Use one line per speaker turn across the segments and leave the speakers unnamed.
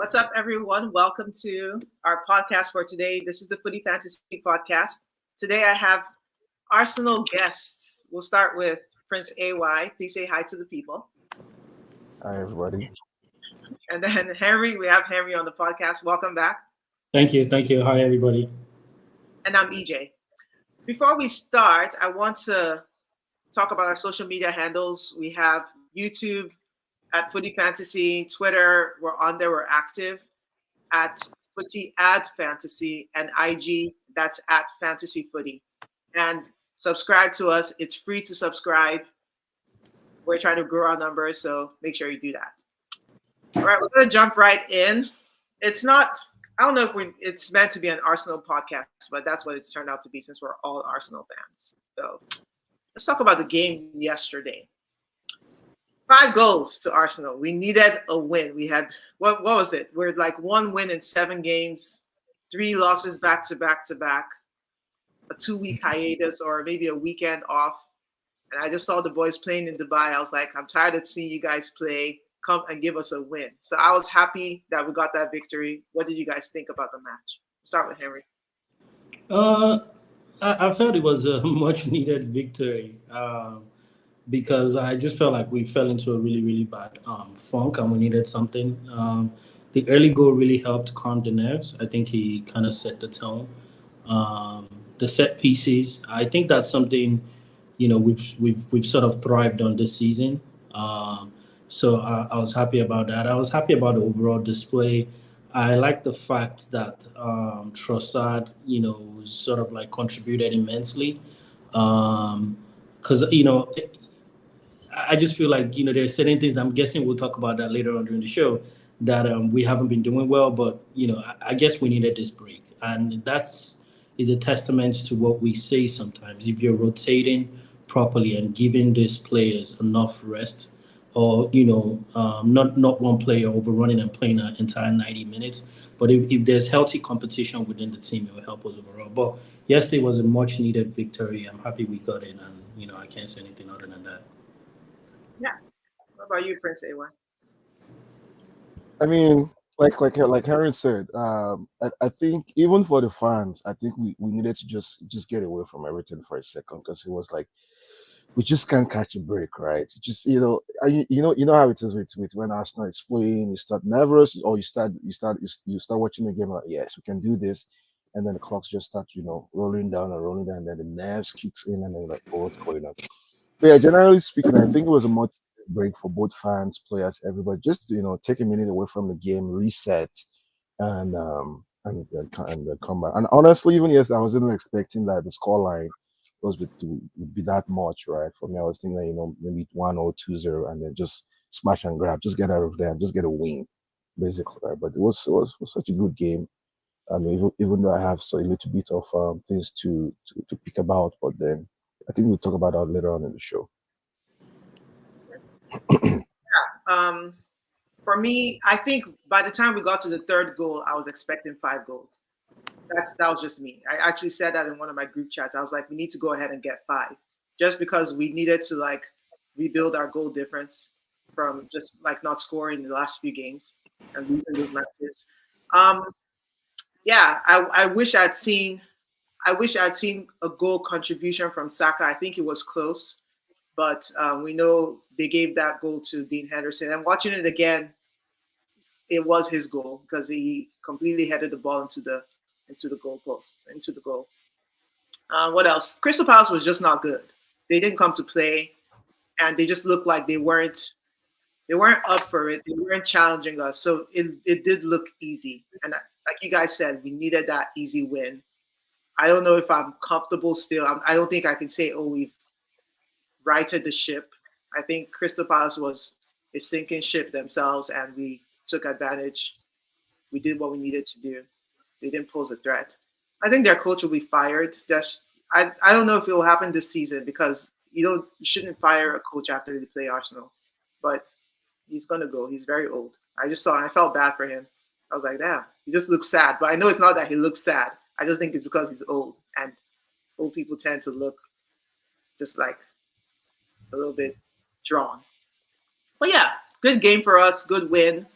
What's up, everyone? Welcome to our podcast for today. This is the Footy Fantasy Podcast. Today I have Arsenal guests. We'll start with Prince AY. Please say hi to the people.
Hi, everybody.
And then Henry, we have Henry on the podcast. Welcome back.
Thank you. Thank you. Hi, everybody.
And I'm EJ. Before we start, I want to talk about our social media handles. We have YouTube at Footy Fantasy, Twitter, we're on there, we're active at Footy Ad Fantasy, and IG, that's at Fantasy Footy. And subscribe to us. It's free to subscribe. We're trying to grow our numbers, so make sure you do that. All right, we're going to jump right in. It's not, I don't know if it's meant to be an Arsenal podcast, but that's what it's turned out to be since we're all Arsenal fans. So let's talk about the game yesterday. 5 goals to Arsenal. We needed a win. We had, what was it? We're like 1 win in 7 games, 3 losses back to back to back, a 2-week hiatus or maybe a weekend off. And I just saw the boys playing in Dubai. I was like, I'm tired of seeing you guys play. Come and give us a win. So I was happy that we got that victory. What did you guys think about the match? Start with Henry.
I felt it was a much needed victory because I just felt like we fell into a really, really bad funk and we needed something. The early goal really helped calm the nerves. I think he kind of set the tone. The set pieces, I think that's something we've sort of thrived on this season. So I was happy about that. I was happy about the overall display. I like the fact that Trossard, sort of like contributed immensely. Because, I just feel like, there's certain things, I'm guessing we'll talk about that later on during the show, that we haven't been doing well. But, I guess we needed this break. And is a testament to what we say sometimes. If you're rotating properly and giving these players enough rest, or not one player overrunning and playing an entire 90 minutes. But if there's healthy competition within the team, it will help us overall. But yesterday was a much needed victory. I'm happy we got it, and I can't say anything other than that.
Yeah. What about you, Prince AY?
I mean, like Harry said, I think even for the fans, I think we needed to just get away from everything for a second, because it was like we just can't catch a break, right? Just you know how it is with when Arsenal is playing, you start nervous, or you start watching the game like, yes, we can do this, and then the clocks just start rolling down, and then the nerves kicks in, and then like, oh, what's going on? But yeah, generally speaking, I think it was a much break for both fans, players, everybody. Just take a minute away from the game, reset, and come back. And honestly, even yes, I wasn't expecting that the scoreline would be that much, right? For me, I was thinking maybe 1 or 2-0, and then just smash and grab, just get out of there, and just get a win, basically. Right? But it was such a good game. I mean, even though I have a little bit of things to pick about, but then I think we'll talk about that later on in the show.
For me, I think by the time we got to the 3rd goal, I was expecting 5 goals. That was just me. I actually said that in one of my group chats. I was like, we need to go ahead and get 5, just because we needed to like rebuild our goal difference from just like not scoring in the last few games and losing those matches. Yeah, I wish I'd seen a goal contribution from Saka. I think it was close, but we know they gave that goal to Dean Henderson. And watching it again, it was his goal because he completely headed the ball into the goalpost, into the goal. What else? Crystal Palace was just not good. They didn't come to play, and they just looked like they weren't up for it. They weren't challenging us, so it did look easy. And like you guys said, we needed that easy win. I don't know if I'm comfortable still. I don't think I can say, oh, we've righted the ship. I think Crystal Palace was a sinking ship themselves, and we took advantage. We did what we needed to do. They didn't pose a threat. I think their coach will be fired. I don't know if it will happen this season, because you shouldn't fire a coach after they play Arsenal. But he's gonna go. He's very old. I just saw, and I felt bad for him. I was like, damn, he just looks sad. But I know it's not that he looks sad. I just think it's because he's old, and old people tend to look just like a little bit drawn. But yeah, good game for us. Good win.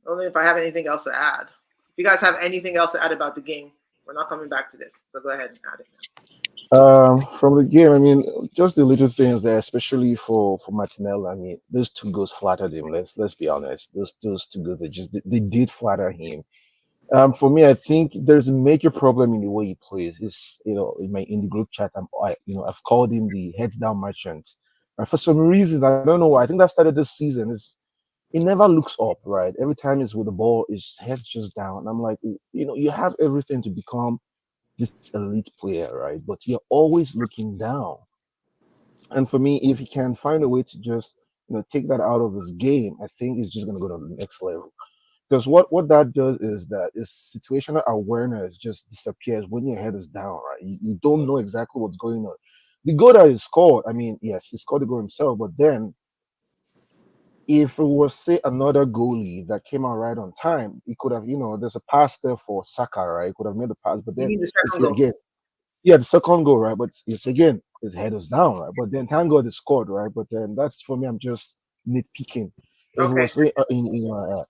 Only if I have anything else to add. If you guys have anything else to add about the game, we're not coming back to this. So go ahead and add it
From the game, I mean, just the little things there, especially for Martinelli. I mean, those two goals flattered him. Let's be honest. Those two goals, they did flatter him. For me, I think there's a major problem in the way he plays. Is in the group chat, I've called him the heads down merchant. And for some reason, I don't know why. I think that started this season. He never looks up, right? Every time he's with the ball, his head's just down. I'm like, you have everything to become this elite player, right? But you're always looking down. And for me, if he can find a way to just take that out of his game, I think he's just gonna go to the next level. Because what that does is that is situational awareness just disappears when your head is down, right? You don't know exactly what's going on. The goal that he scored, I mean, yes, he scored the goal himself, but then if it was say another goalie that came out right on time, he could have, there's a pass there for Saka, right? He could have made the pass, but
You
then
mean the
if
second
you
goal?
again, yeah, the second goal, right? But it's again, his head is down, right? But then thank God he scored, right? But then that's for me, I'm just nitpicking. If it
Okay.
was say,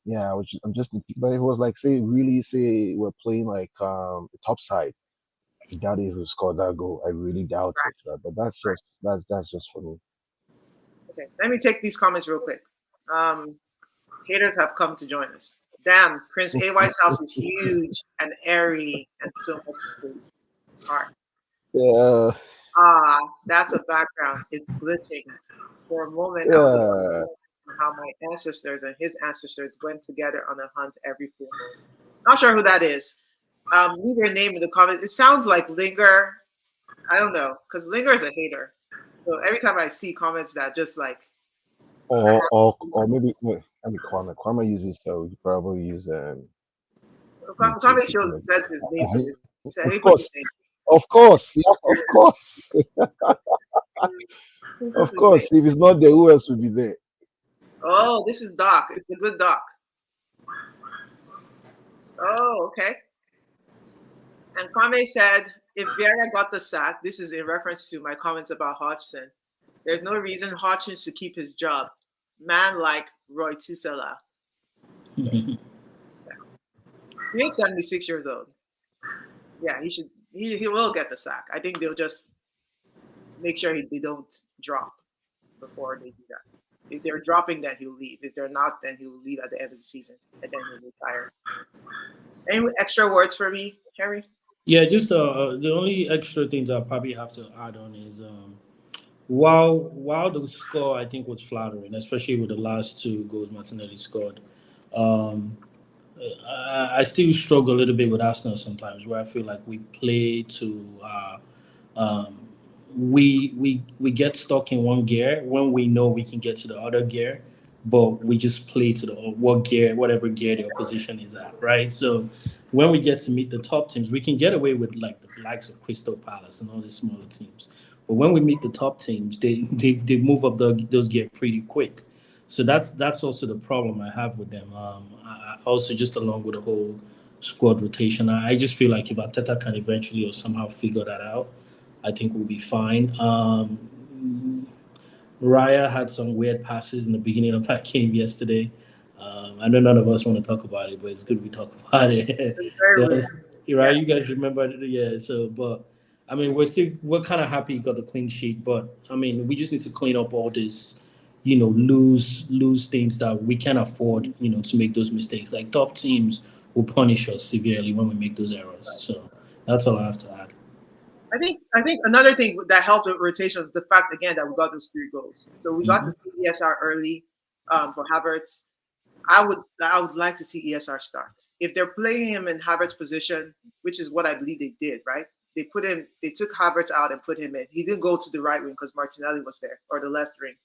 yeah, I'm just nitpicking. But if it was like say really say we're playing like the top side, I doubt if he scored that goal. I really doubt it, right? But that's just for me.
Okay. Let me take these comments real quick. Um, Haters have come to join us. Damn, Prince AY's house is huge and airy and so much space. Heart.
Yeah,
Ah, that's a background. It's glitching. For a moment, I was
yeah.
imagining how my ancestors and his ancestors went together on a hunt every full moon. Not sure who that is. Leave your name in the comments. It sounds like Linger. I don't know, because Linger is a hater. So every time I see comments that just like I
Or maybe I mean Kwame. Kwame uses so he probably use
have
YouTube
Kwame
to
shows
kind
says his name, so
of
he puts his
course,
name.
of course, yeah, of course,
He puts
of
his name.
course. If it's not there, who else will be there?
Oh, this is Doc. It's a good Doc. Oh, okay. And Kwame said, if Vieira got the sack, this is in reference to my comments about Hodgson. There's no reason Hodgson should keep his job. Man like Roy Tusela. He is 76 years old. Yeah, he should. He will get the sack. I think they'll just make sure they don't drop before they do that. If they're dropping, then he'll leave. If they're not, then he'll leave at the end of the season, and then he'll retire. Any extra words for me, Harry?
Yeah, just the only extra things I probably have to add on is while the score I think was flattering, especially with the last two goals Martinelli scored. Um, I still struggle a little bit with Arsenal sometimes, where I feel like we play to um, we get stuck in one gear when we know we can get to the other gear, but we just play to the what gear, whatever gear the opposition is at, right? So when we get to meet the top teams, we can get away with like the likes of Crystal Palace and all the smaller teams. But when we meet the top teams, they move up those gear pretty quick. So that's also the problem I have with them. Also, just along with the whole squad rotation, I just feel like if Ateta can eventually or somehow figure that out, I think we'll be fine. Raya had some weird passes in the beginning of that game yesterday. I know none of us want to talk about it, but it's good we talk about it.
It's very
There
weird.
was, right, you
Yes.
guys remember? Yeah. So, but I mean, we're kind of happy he got the clean sheet, but I mean, we just need to clean up all this, lose things that we can afford, to make those mistakes. Like top teams will punish us severely when we make those errors. So that's all I have to add.
I think another thing that helped with rotation was the fact again that we got those 3 goals. So we got to
Mhm.
see ESR early for Havertz. I would like to see ESR start. If they're playing him in Havertz position, which is what I believe they did, right? They took Havertz out and put him in. He didn't go to the right wing because Martinelli was there, or the left wing.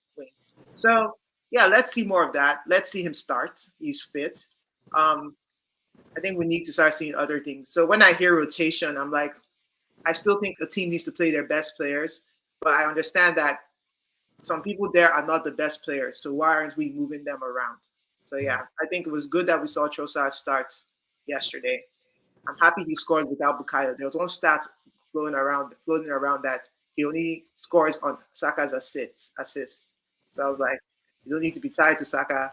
So yeah, let's see more of that. Let's see him start. He's fit. Um, I think we need to start seeing other things. So when I hear rotation, I'm like, I still think a team needs to play their best players, but I understand that some people there are not the best players. So why aren't we moving them around? So yeah, I think it was good that we saw Trossard start yesterday. I'm happy he scored without Bukayo. There was one stat floating around that he only scores on Saka's assists. So I was like, you don't need to be tied to Saka.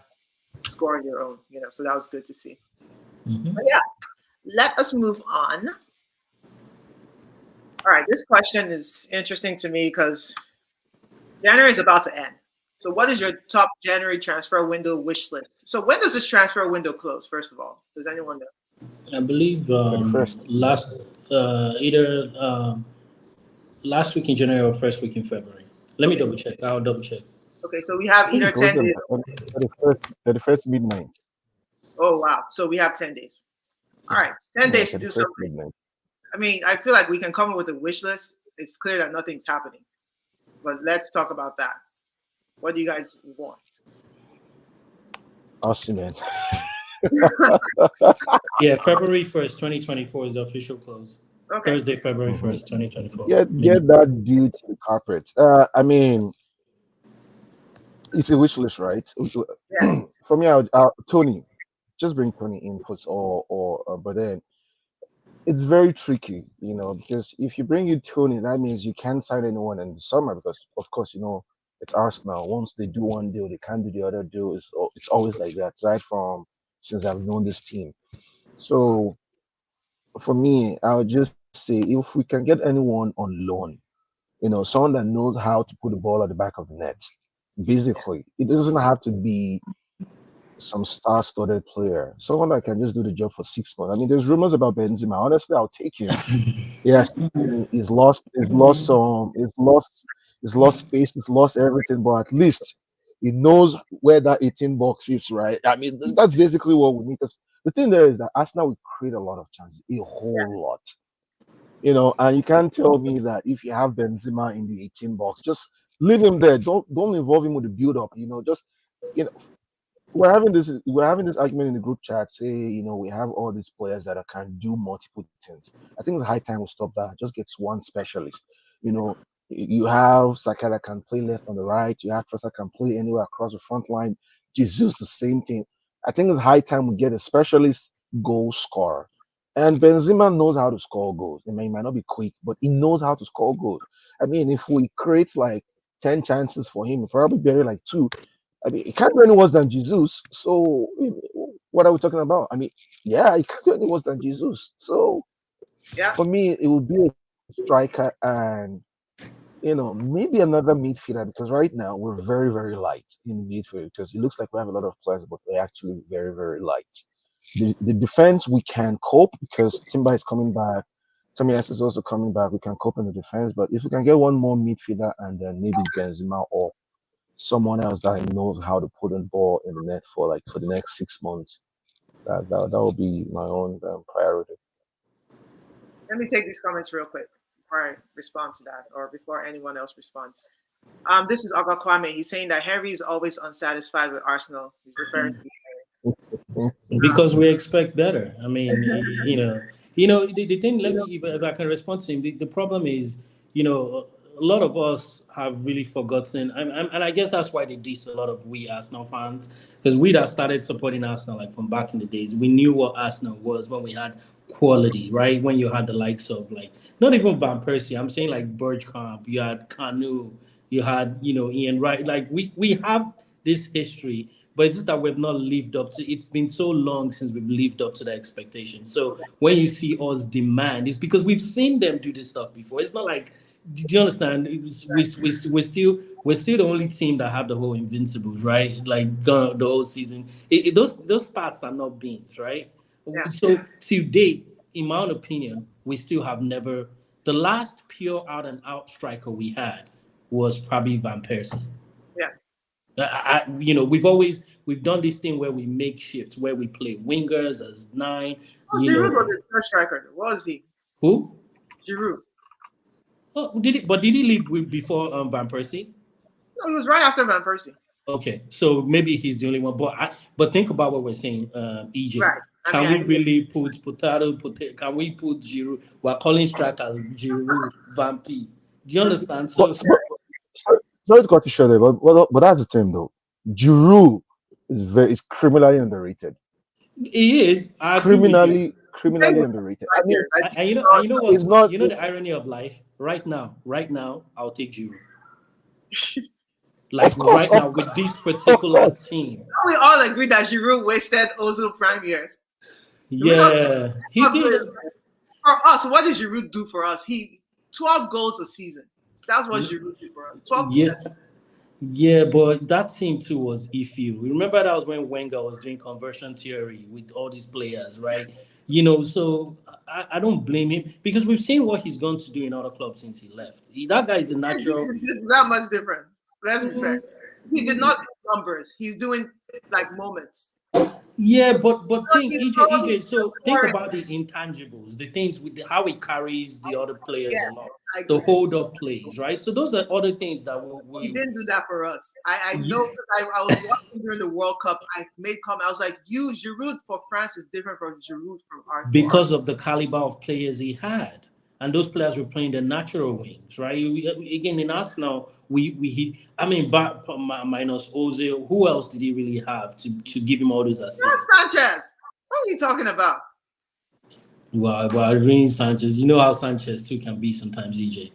score on your own. So that was good to see.
Mhm.
But yeah, let us move on. All right, this question is interesting to me because January is about to end. So, what is your top January transfer window wish list? So, when does this transfer window close? First of all, does anyone know?
I believe
At the first.
last either last week in January or first week in February. Let me
Okay,
double check. I'll double check.
okay, so we
I
have
think
either
it goes
10 days.
at the first midnight.
Oh wow, so we have 10 days. All
Yeah.
right, 10 days
Yes,
to
at the
do
first
something.
midnight.
I mean, I feel like we can come up with a wish list. It's clear that nothing's happening, but let's talk about that. What do you guys want?
Arsenal.
Yeah, February 1st, 2024 is the official close.
Okay,
Thursday, February
Mhm.
1st, 2024.
Get
Midnight.
that due to the carpet. I mean, it's a wish list, right?
yes,
For me, Tony, just bring Tony in for or but then it's very tricky, because if you bring in Tony, that means you can't sign anyone in the summer because, of course, it's Arsenal. Once they do one deal, they can't do the other deal. It's always like that, right? From since I've known this team. So for me, I would just say if we can get anyone on loan, someone that knows how to put the ball at the back of the net. Basically, it doesn't have to be some star-studded player, someone that can just do the job for 6 months. I mean, there's rumors about Benzema. Honestly, I'll take him. Yes, he's lost space, he's lost everything, but at least he knows where that 18 box is, right? I mean, that's basically what we need. Because the thing there is that Arsenal will create a lot of chances, a whole lot. And you can't tell me that if you have Benzema in the 18 box, just leave him there. Don't involve him with the build up. Just you know, we're having this argument in the group chat. Say, we have all these players that can do multiple things. I think it's high time we stop that. Just get one specialist. You know, you have Saka that can play left on the right. You have Trossard can play anywhere across the front line. Jesus, the same thing. I think it's high time we get a specialist goal scorer. And Benzema knows how to score goals. He might not be quick, but he knows how to score goals. I mean, if we create like 10 chances for him, we probably bury like two. I mean, it can't do any worse than Jesus. So, what are we talking about? I mean, yeah, it can't do any worse than Jesus. So,
yeah.
for me, it would be a striker and, maybe another midfielder because right now we're very, very light in midfield because it looks like we have a lot of players, but we're actually very, very light. The defense, we can cope because Timber is coming back. Tommy S is also coming back. We can cope in the defense, but if we can get one more midfielder and then maybe Benzema or someone else that knows how to put a ball in the net for the next 6 months. That will be my own priority.
Let me take these comments real quick before I respond to that, or before anyone else responds. This is Aga Kwame. He's saying that Henry is always unsatisfied with Arsenal. He's referring to
Because we expect better. I mean, the thing. Let me, if I can respond to him. The problem is, a lot of us have really forgotten, and I guess that's why they diss a lot of we Arsenal fans, because we that started supporting Arsenal like from back in the days, we knew what Arsenal was when we had quality, right? When you had the likes of like not even Van Persie. I'm saying like Bergkamp, you had Kanu, you had Ian Wright. Like we have this history, but it's just that we've not lived up to. It's been so long since we've lived up to the expectation. So when you see us demand, it's because we've seen them do this stuff before. It's not like, do you understand? We're still the only team that have the whole invincibles, right? Like the whole season. Those stats are not beans, right?
yeah,
So to date, in my own opinion, we still have never. The last pure out and out striker we had was probably Van Persie.
yeah.
We've done this thing where we make shifts, where we play wingers as nine.
Oh,
You
Giroud was
know
the third striker. What was he?
who?
Giroud.
Oh, did it? But did he leave before Van Persie?
No, he was right after Van Persie.
Okay, so maybe he's the only one. But think about what we're saying, EJ.
Right. I mean,
Can we really put potato? Can we put Giroud? We're calling striker Giroud Van P. Do you understand?
But,
So
but sorry to cut you short there, but that's the thing though. Giroud is criminally underrated.
he is. I agree with you.
he played
Criminally
with
underrated. I
5
mean,
years. I think
And you know
it's
what?
not.
You know the irony of life. Right now, I'll take Giroud. Like right now with this
of
particular
course.
team.
We all agree that Giroud wasted Ozil prime years. We not
Yeah, he
not
did.
good. For us, what did Giroud do for us? He 12 goals a season. That's what Giroud did for us. 12 to
Yeah,
7.
yeah, but that team too was iffy. Remember that was when Wenger was doing conversion theory with all these players, right? So I don't blame him because we've seen what he's going to do in other clubs since he left. That guy is the
He didn't
natural.
do that much different. Let's be fair. He did not do numbers. He's doing like moments.
Yeah, but
So
think
he's
EJ.
so
So think
boring.
about the intangibles, the things with how he carries the other players
Yes,
along,
I
the
agree.
hold up plays, right? So those are other things that
He
we
didn't do that for us. I know
yeah,
because I was watching during the World Cup. I made comment. I was like, "You Giroud for France is different from Giroud from our."
because of the caliber of players he had. And those players were playing the natural wings, right? Again, in Arsenal, I mean, minus Ozil, who else did he really have to give him all those assists?
Not Sanchez. What are you talking about?
Well, Rein Sanchez, you know how Sanchez too can be sometimes, EJ.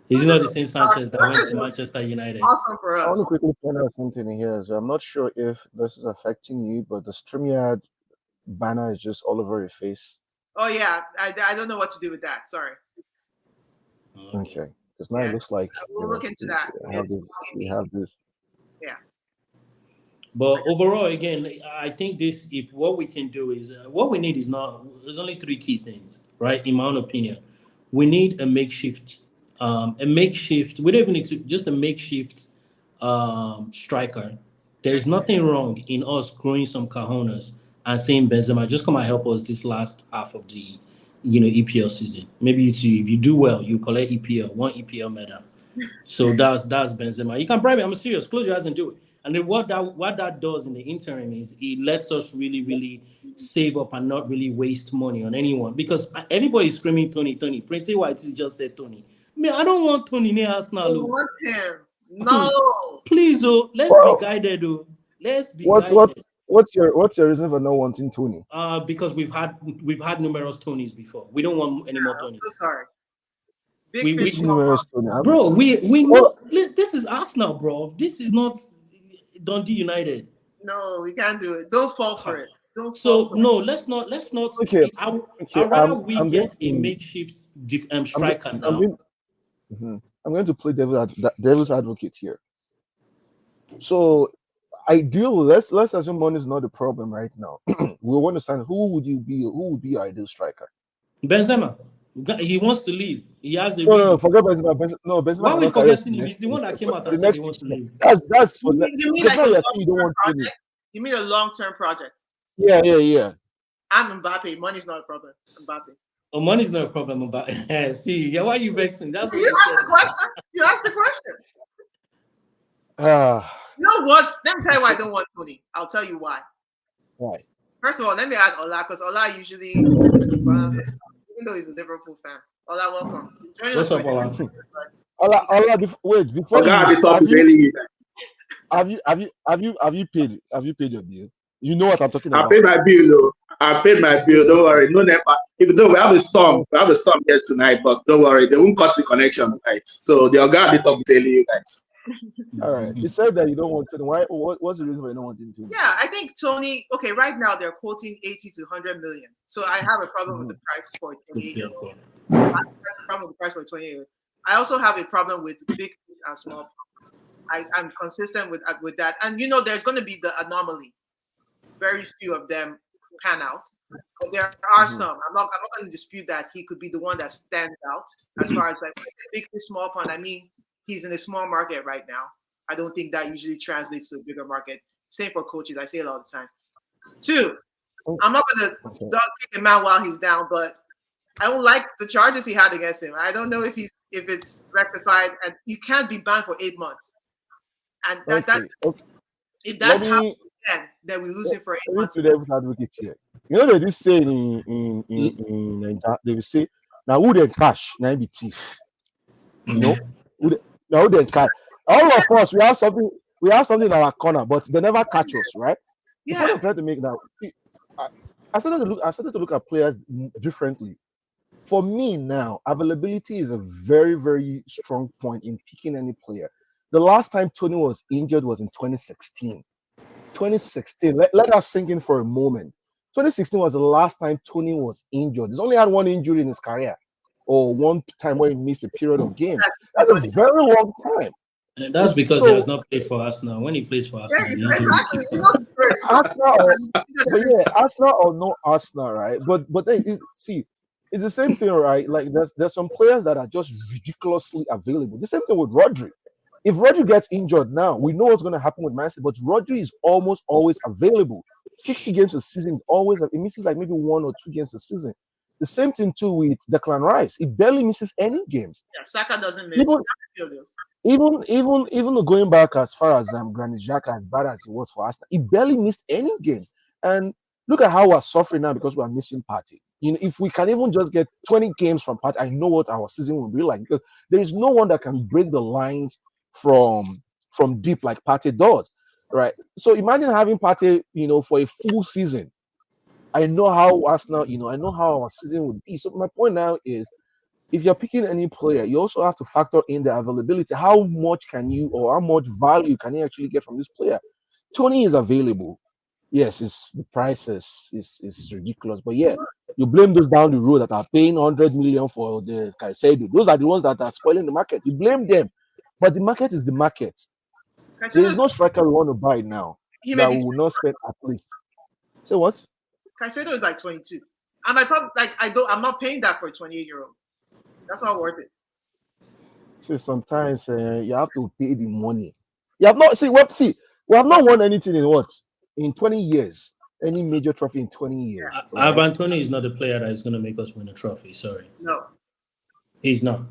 Is he not the same Sanchez that went to
Sanchez was
Manchester United?
awesome for
I want to
us.
quickly point out something here. So I'm not sure if this is affecting you, but the StreamYard banner is just all over your face.
Oh yeah, I don't know what to do with that. Sorry.
Okay.
Okay, because now it
Yeah,
looks like
we'll look into that.
you have
It's
this.
bugging
You
me.
have this.
Yeah.
But overall, again, I think this if what we can do is what we need is not. There's only three key things, right? In my own opinion, we need a makeshift. A makeshift. We don't even need to just a makeshift striker. There's nothing wrong in us growing some cojones and saying Benzema, just come and help us this last half of the EPL season. Maybe you two, if you do well, you collect EPL one EPL medal. So that's Benzema. You can bribe him. I'm serious. Close your eyes and do it. And then what that does in the interim is it lets us really really save up and not really waste money on anyone because everybody is screaming Tony Tony. Prince White just said Tony. Me, I don't want Tony near
I
Arsenal.
want him. No.
Please, let's be
Well,
guided. Let's be
what's what
guided.
what's your reason for not wanting Tony?
Because we've had numerous Tonys before. We don't want any more
I'm
Tonys.
so sorry. Big
We
fish,
Which
should,
small
numerous
pond.
Tony?
bro. We
Well,
know this is Arsenal, bro. This is not Dundee United.
No, we can't do it. Don't fall for
Huh.
it. Don't fall
So
for it.
no, let's not.
okay,
I
okay.
rather we
I'm going
get a
to
makeshift
I'm going
striker
I'm
now.
going mhm. I'm going to play devil's advocate here. So ideal. Let's assume money is not the problem right now. We want to sign. Who would be your ideal striker?
Benzema, he wants to leave. He has a
No, no, no.
reason.
Forget Benzema. No,
Why
Benzema
are we
cannot carry us to
forgetting
the
him?
next
He's the one that came out
for
and
the
said he
next
wants to
6 months.
leave.
That's for
You mean
because
like
now
a
you're saying you don't
long-term
want Tony.
project? You mean a long-term project?
Yeah, yeah, yeah.
I'm Mbappe. Money's not a problem. Mbappe.
Oh, money's not a problem about. See, yeah, why are you vexing? That's what
You
you
asked
said.
the question. You asked the question.
Ah,
You know what? Let me tell you why I don't want Tony. I'll tell you why.
right.
First of all, let me add Ola because Ola usually, even though he's a Liverpool fan. Ola, welcome. He's joining us
What's
for a
up,
different
Ola?
reason, but
Allah, wait. Before
Oga at
you
the top is really you.
have you paid your bill? You know what I'm talking
I
about.
paid my bill, though. I paid my bill. Don't worry. No, even though we have a storm, here tonight, but don't worry, they won't cut the connection tonight. So the Oga at the top is telling you guys.
All right. You said that you don't want Tony. Why? What's the reason why you don't want him to?
yeah, I think Tony. Okay, right now they're quoting 80 to 100 million. So I have a problem with the price for a
Good
28
for
year
your
old.
call.
I have a problem with the price for a 28-year-old. I also have a problem with big fish and small. I'm consistent with that, and there's going to be the anomaly. Very few of them pan out, but there are
Mhm.
some. I'm not going to dispute that he could be the one that stands out as far as like big fish, small pond. I mean, he's in a small market right now. I don't think that usually translates to a bigger market. Same for coaches. I say it all the time. Two, I'm not going to
Okay.
dog kick him out while he's down, but I don't like the charges he had against him. I don't know if it's rectified, and you can't be banned for 8 months. And that
Okay. Okay.
if
Let
that
me
happens again, then we lose him for eight
let me
months.
play devil's advocate here. You know they this say in Naija, they will say now who they cash now be thief. You know now who they cash. All of us we have something in our corner, but they never catch us, right? The point I'm
Yes.
trying to make now. See, I, I started to look at players differently. For me now, availability is a very, very strong point in picking any player. The last time Tony was injured was in 2016. 2016. Let us sink in for a moment. 2016 was the last time Tony was injured. He's only had one injury in his career, or one time where he missed a period of games. That's a very long time.
And that's because he has not played for us now. When he plays for us,
Yeah, exactly. You know the story.
Arsenal or no Arsenal, right? But then it's the same thing, right? Like there's some players that are just ridiculously available. The same thing with Rodri. If Rodri gets injured now, we know what's going to happen with Man City, but Rodri is almost always available. 60 games a season is always, it misses like maybe 1 or 2 games a season. The same thing too with Declan Rice. He barely misses any games.
Yeah, Saka doesn't miss.
Even going back as far as Granit Xhaka, as bad as he was for Arsenal, he barely missed any game. And look at how we're suffering now because we're missing Partey. You know, if we can even just get 20 games from Partey, I know what our season will be like, because there is no one that can break the lines from deep like Partey does, right? So imagine having Partey, for a full season. I know how Arsenal, I know how our season would be. So my point now is, if you're picking any player, you also have to factor in the availability. How much can you, or how much value can you actually get from this player? Tony is available. Yes, the price is ridiculous, but yeah, you blame those down the road that are paying 100 million for the Caicedo. Those are the ones that are spoiling the market. You blame them, but the market is the market. There is no striker we want to buy now that we will not spend at least. Say what?
Caicedo is like 22. I might probably I'm not paying that for a 28-year-old. That's not worth it.
So sometimes you have to pay the money. You have not we have not won anything in 20 years. Any major trophy in 20 years.
Right? Ivan Toney is not the player that is going to make us win a trophy. Sorry.
No.
He's not.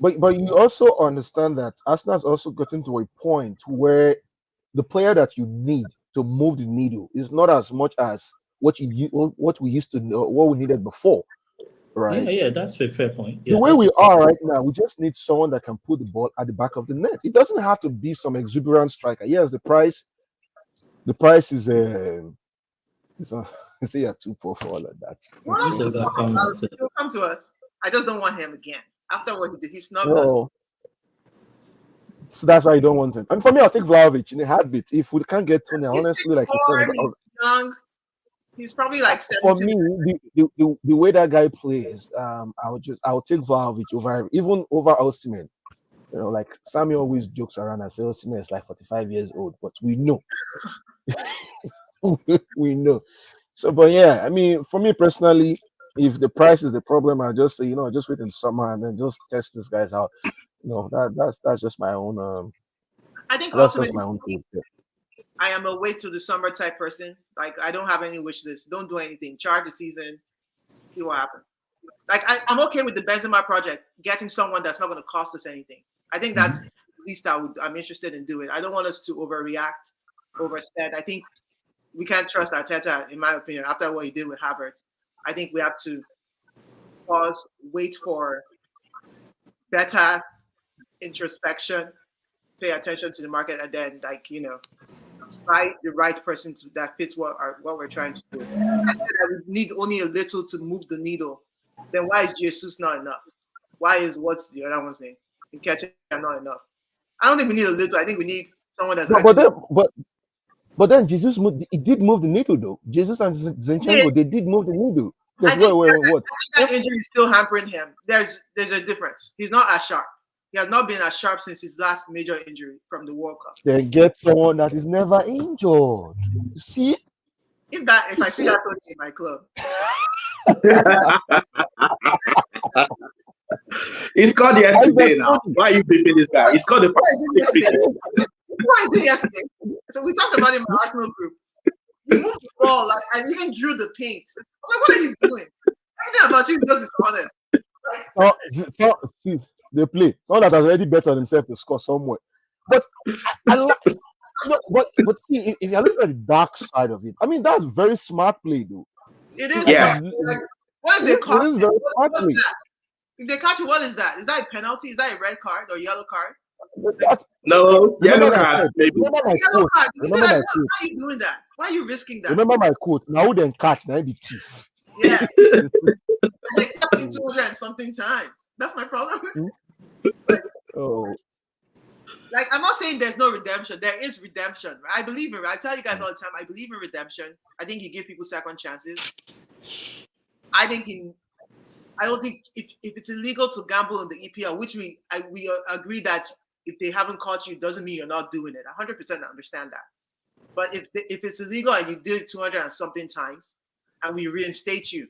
But you also understand that Arsenal has also gotten to a point where the player that you need to move the needle is not as much as what we used to know, what we needed before. Right?
Yeah, that's a fair point. Yeah,
the way we are right now, we just need someone that can put the ball at the back of the net. It doesn't have to be some exuberant striker. Yes, the price is say you're too poor for all of that.
He'll come to us. I just don't want him again. After what he did, he snubbed us.
So that's why you don't want him. And for me, I'll take Vlahovic in a heartbeat. If we can't get Tony, honestly, like
he's young. He's probably like 17.
For me, the way that guy plays, I'll take Vlahovic over Osimhen. Like Sammy always jokes around and says Osimhen is like 45 years old, but we know. We know. So, but yeah, I mean, for me personally, if the price is the problem, I just say, just wait in summer and then just test these guys out. That's just my own.
I think ultimately, my own thing. I am a wait till the summer type person. Like, I don't have any wish list. Don't do anything. Charge the season. See what happens. Like, I'm okay with the Benzema project, getting someone that's not going to cost us anything. I think that's the least I'm interested in doing. I don't want us to overreact, overspend. I think we can't trust Arteta, in my opinion, after what he did with Havertz. I think we have to pause, wait for better introspection, pay attention to the market, and then, buy the right person that fits what we're trying to do. I said that we need only a little to move the needle. Then why is Jesus not enough? Why is what's the other one's name? Nketiah not enough? I don't think we need a little. I think we need someone that's.
But then Jesus did move the needle though. Jesus and Zinchenko, they did move the needle.
I think that injury is still hampering him. There's a difference. He's not as sharp. He has not been as sharp since his last major injury from the World Cup.
Then get someone that is never injured. See?
If I see that in my club.
He scored yesterday now. Why are you beefing this guy? He scored the
first. What I did yesterday. So we talked about him in the Arsenal group. He moved the ball, and even drew the paint. I'm like, what are you doing? Everything about you is just dishonest.
See, they play. Someone that has already bet on himself to score somewhere. But I like it. But see, if you're looking at the dark side of it, I mean, that's very smart play, though.
It is. Yeah. What if they catch you? What's that? If they catch you, what is that? Is that a penalty? Is that a red card or yellow card?
No, yellow card.
Yellow card. Why are you doing that? Why are you risking that?
Remember my quote. Now who then catch? Now be thief.
Yeah. They catch you 200 and something times. That's my problem.
Oh.
Like, I'm not saying there's no redemption. There is redemption. I believe in it. I tell you guys all the time, I believe in redemption. I think you give people second chances. I don't think if it's illegal to gamble in the EPL, which we agree that if they haven't caught you, doesn't mean you're not doing it. 100% understand that. But if it's illegal and you did it 200 and something times, and we reinstate you,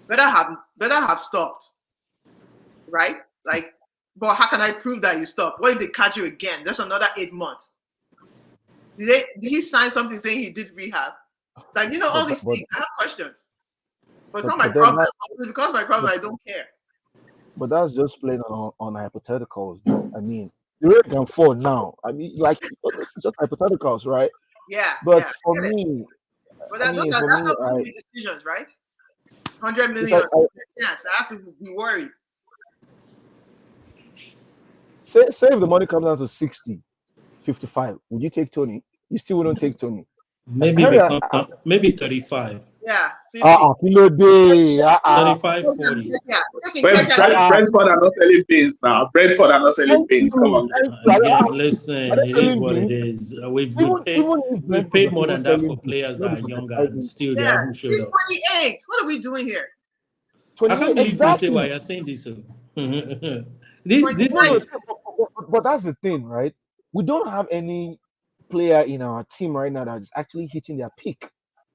better have stopped, right? Like, but how can I prove that you stopped? What if they catch you again? That's another 8 months. Did he sign something saying he did rehab? Like, all these things. I have questions. But it's not my problem. Because my problem, I don't care.
But that's just playing on hypotheticals, though. I mean, the rate can fall now. I mean, like, it's just hypotheticals, right?
Yeah.
But for me,
but that's how we make decisions, right? 100 million. Yes, I have to be worried.
Say if the money comes down to 60, 55, would you take Tony? You still wouldn't take Tony.
Maybe 35.
Yeah.
35, 40.
Yeah.
Brentford are not selling pins now. Brentford are not selling pins. Come on.
Again, listen, it is what it is. We've paid more than that for players that are younger and still they haven't showed up.
He's 28. What are we doing here?
I can't believe exactly why you're saying this.
But that's the thing, right? We don't have any player in our team right now that is actually hitting their peak.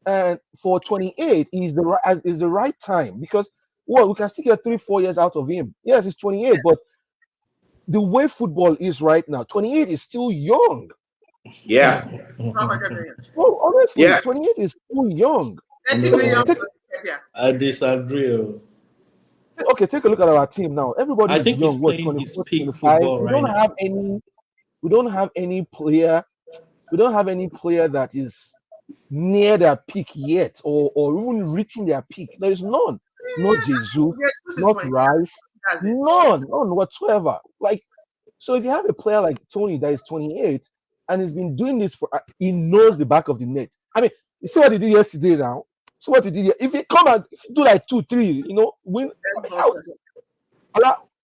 And for 28 is the right time because we can still get 3-4 years out of him. Yes, it's 28, but the way football is right now, 28 is still young.
Yeah.
Well, honestly, 28 is still young.
I disagree.
Okay, take a look at our team now. Everybody is young. What, 24, 25? We don't have any player that is near their peak yet or even reaching their peak. There is none. Not Jesus, not Rice, none whatsoever. Like, so if you have a player like Tony that is 28 and he's been doing this he knows the back of the net. I mean, you see what he did yesterday now? So what he did, if he come and do like 2-3, win.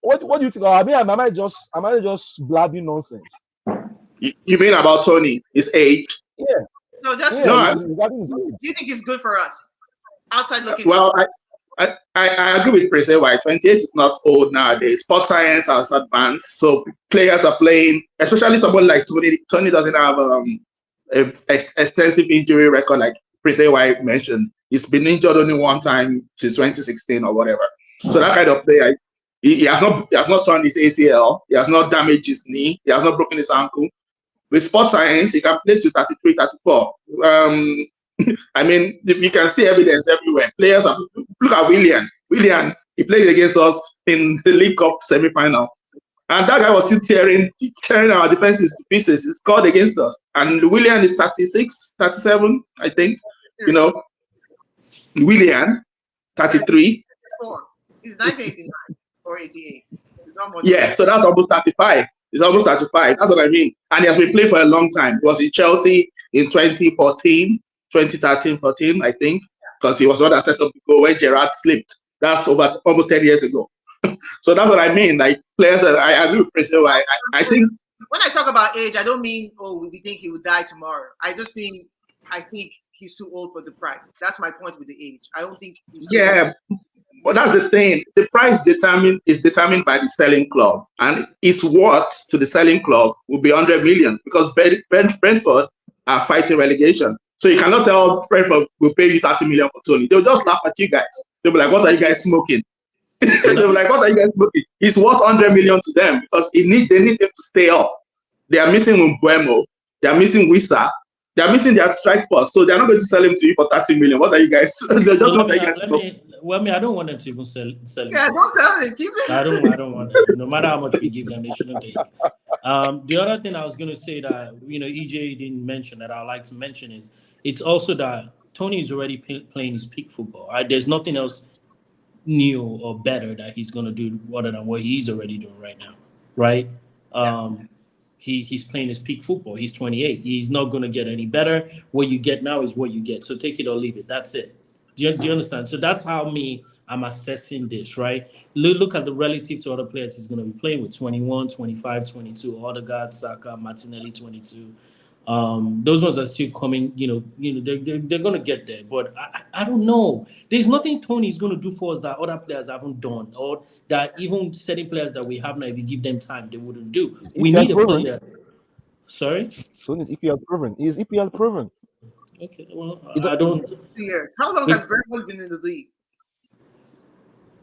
What do you think? I mean, am I just blabbing nonsense?
You mean about Tony, his age?
Yeah.
No, that's do you think it's good for us? Outside looking.
Well, I agree with Prese. Why 28 is not old nowadays. Sports science has advanced, so players are playing. Especially someone like Tony. Tony doesn't have a extensive injury record like Prese White mentioned. He's been injured only one time since 2016 or whatever. So that kind of player, he has not torn his ACL. He has not damaged his knee. He has not broken his ankle. With sports science, he can play to 33, 34. I mean, you can see evidence everywhere. Players look at Willian. Willian, he played against us in the League Cup semi-final. And that guy was still tearing our defenses to pieces. He scored against us. And Willian is 36, 37, I think. Willian, 33.
He's 1989 or 88.
Yeah, so that's almost 35. He's almost 35. That's what I mean. And he has been playing for a long time. He was in Chelsea in 2013, 14, I think, because he was one that set up the goal when Gerrard slipped. That's over almost 10 years ago. So that's what I mean. Like, players, I agree with President. I think.
When I talk about age, I don't mean, we think he would die tomorrow. I just mean, I think he's too old for the price. That's my point with the age. I don't think he's too old.
But that's the thing. The price is determined by the selling club, and its worth to the selling club will be 100 million because Brentford are fighting relegation. So you cannot tell Brentford will pay you 30 million for Tony. They'll just laugh at you guys. They'll be like, "What are you guys smoking?" They'll be like, "What are you guys smoking?" It's worth 100 million to them because they need him to stay up. They are missing Mbuemo. They are missing Wissa. They are missing their strike force, so they're not going to sell him to you for 30 million. What are you guys? I
don't want them to even sell him.
Yeah, don't sell him. Keep it.
I don't want them. No matter how much we give them, they shouldn't take. The other thing I was going to say that EJ didn't mention that I'd like to mention is it's also that Tony is already playing his peak football. There's nothing else new or better that he's going to do other than what he's already doing right now, right? He's playing his peak football. He's 28. He's not going to get any better. What you get now is what you get. So take it or leave it. That's it. Do you understand? So that's how I'm assessing this, right? Look at the relative to other players he's going to be playing with: 21, 25, 22. Odegaard, Saka, Martinelli, 22. Those ones are still coming. They're going to get there, but I don't know. There's nothing Tony's going to do for us that other players haven't done, or that even certain players that we have now, if you give them time, they wouldn't do.
It's
We
EPL
need a
proven.
player. Sorry.
Soon is EPL proven. Is EPL proven.
Okay. Well,
It,
I don't.
2 years. How long has Brentford been in the league?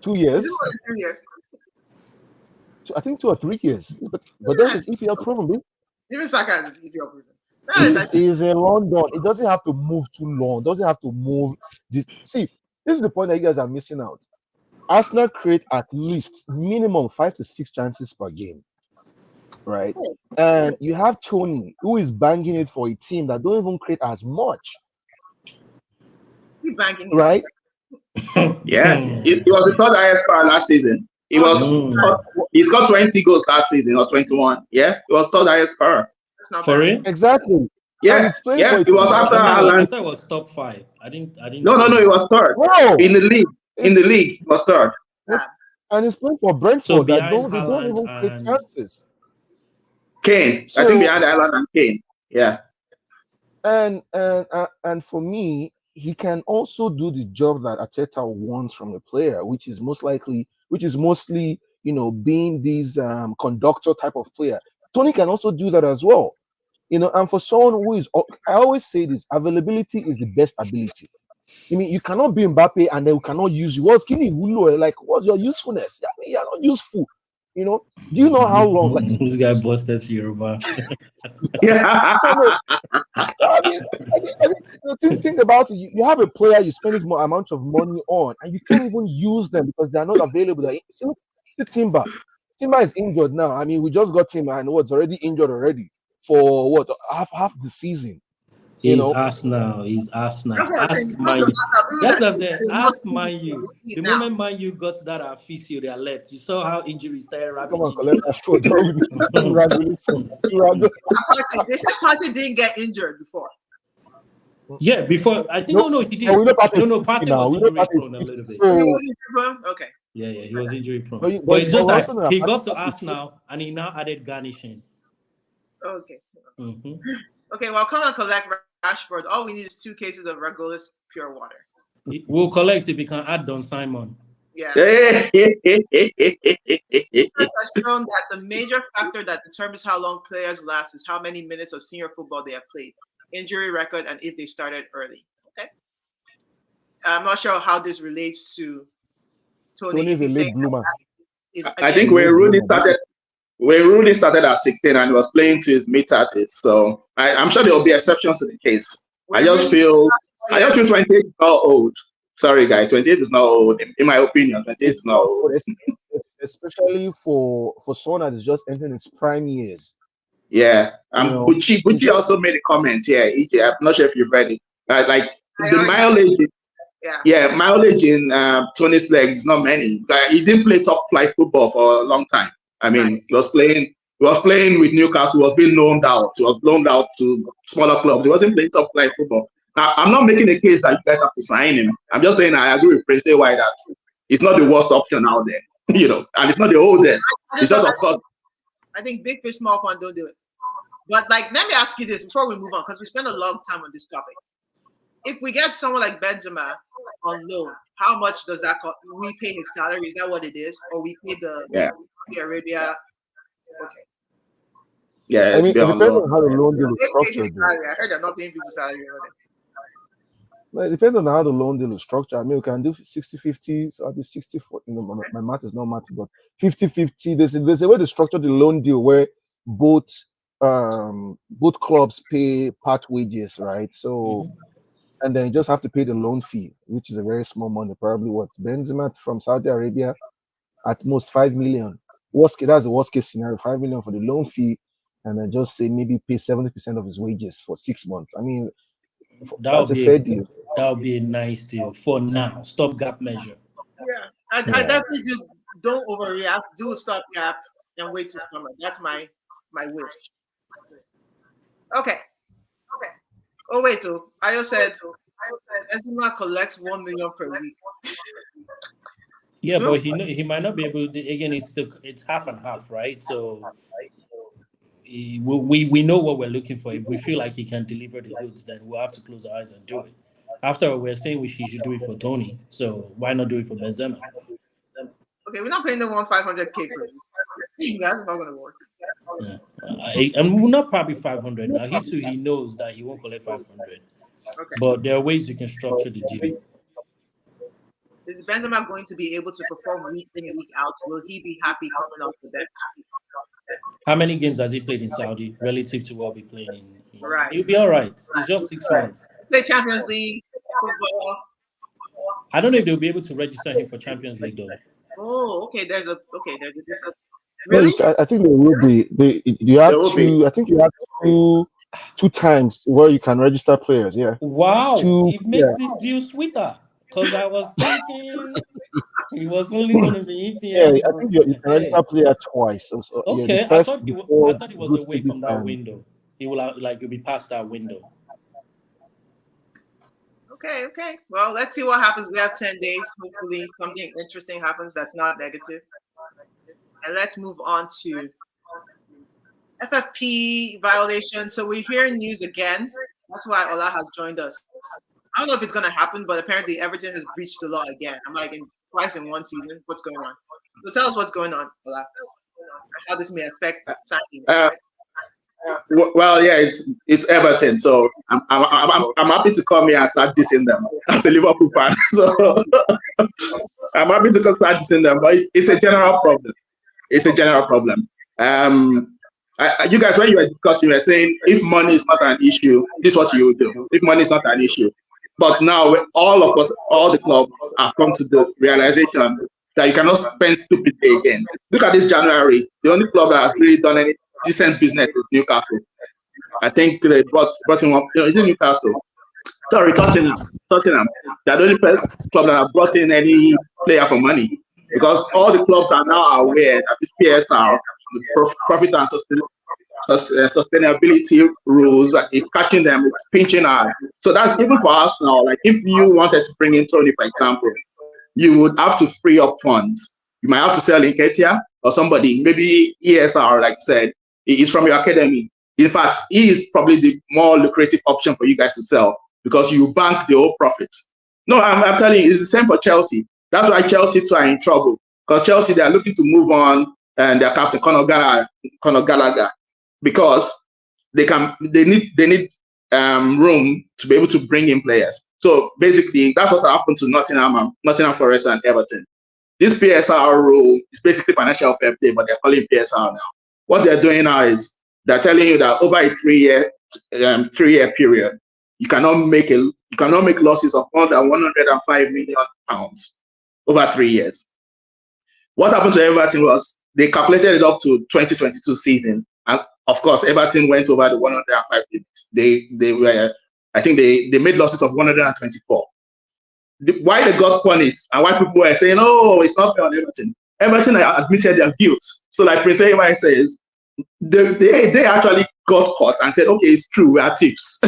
2
Is
years.
it more than 3 years?
I think 2 or 3 years. But then it's EPL proven. Babe.
Even Saka is EPL proven.
He's in London. It doesn't have to move too long. It doesn't have to move this. See, this is the point that you guys are missing out. Arsenal create at least minimum 5 to 6 chances per game, right? And you have Tony, who is banging it for a team that don't even create as much,
Keep banking it.
right?
Yeah, it was the third highest scorer last season. He scored 20 goals last season or 21. Yeah, it was third highest scorer.
That's not
For
bad.
real?
Exactly.
Yeah, yeah, it was after
I
Haaland.
thought it was top 5. I didn't.
No, it was third.
Whoa!
In the league, it was third.
And he's playing for Brentford
So
that
behind
they don't even
Haaland
create
and-
chances.
Kane, I think behind Haaland and Kane. Yeah.
And for me, he can also do the job that Arteta wants from a player, which is mostly, being this conductor type of player. Tony can also do that as well. And for someone who is, I always say this: availability is the best ability. I mean, you cannot be Mbappe and then we cannot use you. What's your usefulness? I mean, you're not useful. Do you know how long? Like
this guy busted Yoruba.
Yeah.
I mean, think about it. You have a player you spend more amount of money on, and you can't even use them because they are not available. See Timber. Timber is injured now. I mean, we just got him, and what's already injured already for what half the season.
He's Arsenal. Ask Man U. That's up there. Ask Man U. The moment Man U got that officio, they are left. You saw how injuries started rapidly.
Come on, collect that shot.
They said Partey didn't get injured before.
Yeah, before I think no, he did.
No,
Partey was injury prone a little bit.
Okay.
Yeah, he was injury prone. But it's just that he got to Arsenal and he now added garnishing.
Okay.
Mm-hmm.
Okay, well, come and collect Rashford. All we need is 2 cases of Regulus pure water.
We'll collect if we can add Don Simon.
Yeah. Research has shown that the major factor that determines how long players last is how many minutes of senior football they have played, injury record, and if they started early. Okay. I'm not sure how this relates to Tony.
Tony's a late bloomer.
I think when Rooney started at 16 and he was playing to his mid-30s, so I'm sure there will be exceptions to the case. I just feel 28 is not old. Sorry, guys, 28 is not old. In my opinion, 28 is not old.
Especially for someone that is just entering its prime years.
Yeah, Bucci also made a comment here. EJ, I'm not sure if you've read it. Like the mileage. Mileage in Tony's legs is not many. He didn't play top flight football for a long time. I mean, he was playing with Newcastle. He was being loaned out. He was loaned out to smaller clubs. He wasn't playing top flight football. Now, I'm not making a case that you guys have to sign him. I'm just saying I agree with Prince Why that it's not the worst option out there, and it's not the oldest. It's just, of course.
I think big fish, small pond, don't do it. But let me ask you this before we move on, because we spent a long time on this topic. If we get someone like Benzema on loan, how much does that cost? We pay his salary. Is that what it is, or we pay the Arabia? Okay.
Yeah,
I mean, it depends on how the loan deal is structured.
I heard they're not paying people salary.
Well, it depends on how the loan deal is structured. I mean, we can do 60-50, so I'll be 60-40. My math is not math, but 50-50. There's a way to structure the loan deal where both clubs pay part wages, right? So, and then you just have to pay the loan fee, which is a very small money. Probably what Benzema from Saudi Arabia, at most 5 million. That's the worst case scenario. 5 million for the loan fee, and then just say maybe pay 70% of his wages for 6 months. I mean, that's a fair deal.
That would be a nice deal for now. Stopgap measure.
Yeah, I definitely don't overreact. Do a stopgap and wait till summer. That's my wish. Okay. Oh wait, I just said Benzema collects 1 million per week.
Yeah, but he might not be able. Again, it's half and half, right? So we know what we're looking for. If we feel like he can deliver the goods, then we'll have to close our eyes and do it. After all, we're saying he should do it for Tony, so why not do it for Benzema?
Okay, we're not paying them 500K per week. That's not gonna work.
Yeah. And we're not probably 500 now. He knows that he won't collect 500,
Okay.
but there are ways you can structure the deal.
Is Benzema going to be able to perform week in and week out? Will he be happy coming off the bench?
How many games has he played in Saudi relative to what we playing in?
Right.
He'll be all right. It's just 6 months.
Play Champions League, football.
I don't know if they'll be able to register him for Champions League though.
Oh, okay. There's a difference.
No,
Really?
I think there will be. You have two. I think you have two times where you can register players. Yeah.
Wow, it makes this deal sweeter. Because I was thinking he was only going to be EPL.
Yeah, I think you can register player twice. So,
Okay,
yeah,
I thought he was away from that window. He will you'll be past that window.
Okay. Well, let's see what happens. We have 10 days. Hopefully something interesting happens that's not negative. And let's move on to FFP violation. So we're hearing news again. That's why Ola has joined us. I don't know if it's going to happen, but apparently Everton has breached the law again. I'm like, twice in one season. What's going on? So tell us what's going on, Ola. How this may affect signing.
Well, yeah, it's Everton, so I'm happy to come here and start dissing them as a Liverpool fan. So I'm happy to start dissing them, but it's a general problem. It's a general problem. You guys, when you were discussing, you were saying if money is not an issue, this is what you would do. If money is not an issue, but now all of us, all the clubs have come to the realization that you cannot spend stupidly again. Look at this January. The only club that has really done any decent business is Newcastle. I think they brought him up. Is it Newcastle? Sorry, Tottenham. They're the only club that have brought in any player for money, because all the clubs are now aware that this PSR, the profit and sustainability rules, is catching them. It's pinching hard. So that's even for us now. Like if you wanted to bring in Tony, for example, you would have to free up funds. You might have to sell Nketiah or somebody, maybe ESR, like I said, is from your academy. In fact, he is probably the more lucrative option for you guys to sell because you bank the whole profits. No, I'm telling you, it's the same for Chelsea. That's why Chelsea are in trouble, because Chelsea, they are looking to move on, and their captain Conor Gallagher, because they need room to be able to bring in players. So basically, that's what happened to Nottingham Forest and Everton. This PSR rule is basically financial fair play, but they're calling it PSR now. What they're doing now is they're telling you that over a 3-year period, you cannot make losses of more than £105 million over 3 years. What happened to Everton was they calculated it up to 2022 season, and of course Everton went over the 105 limits. I think they made losses of 124. Why they got punished and why people were saying, "Oh, it's not fair on Everton." Everton admitted their guilt. So, like Prince Ayman says, they actually got caught and said, "Okay, it's true. We are thieves.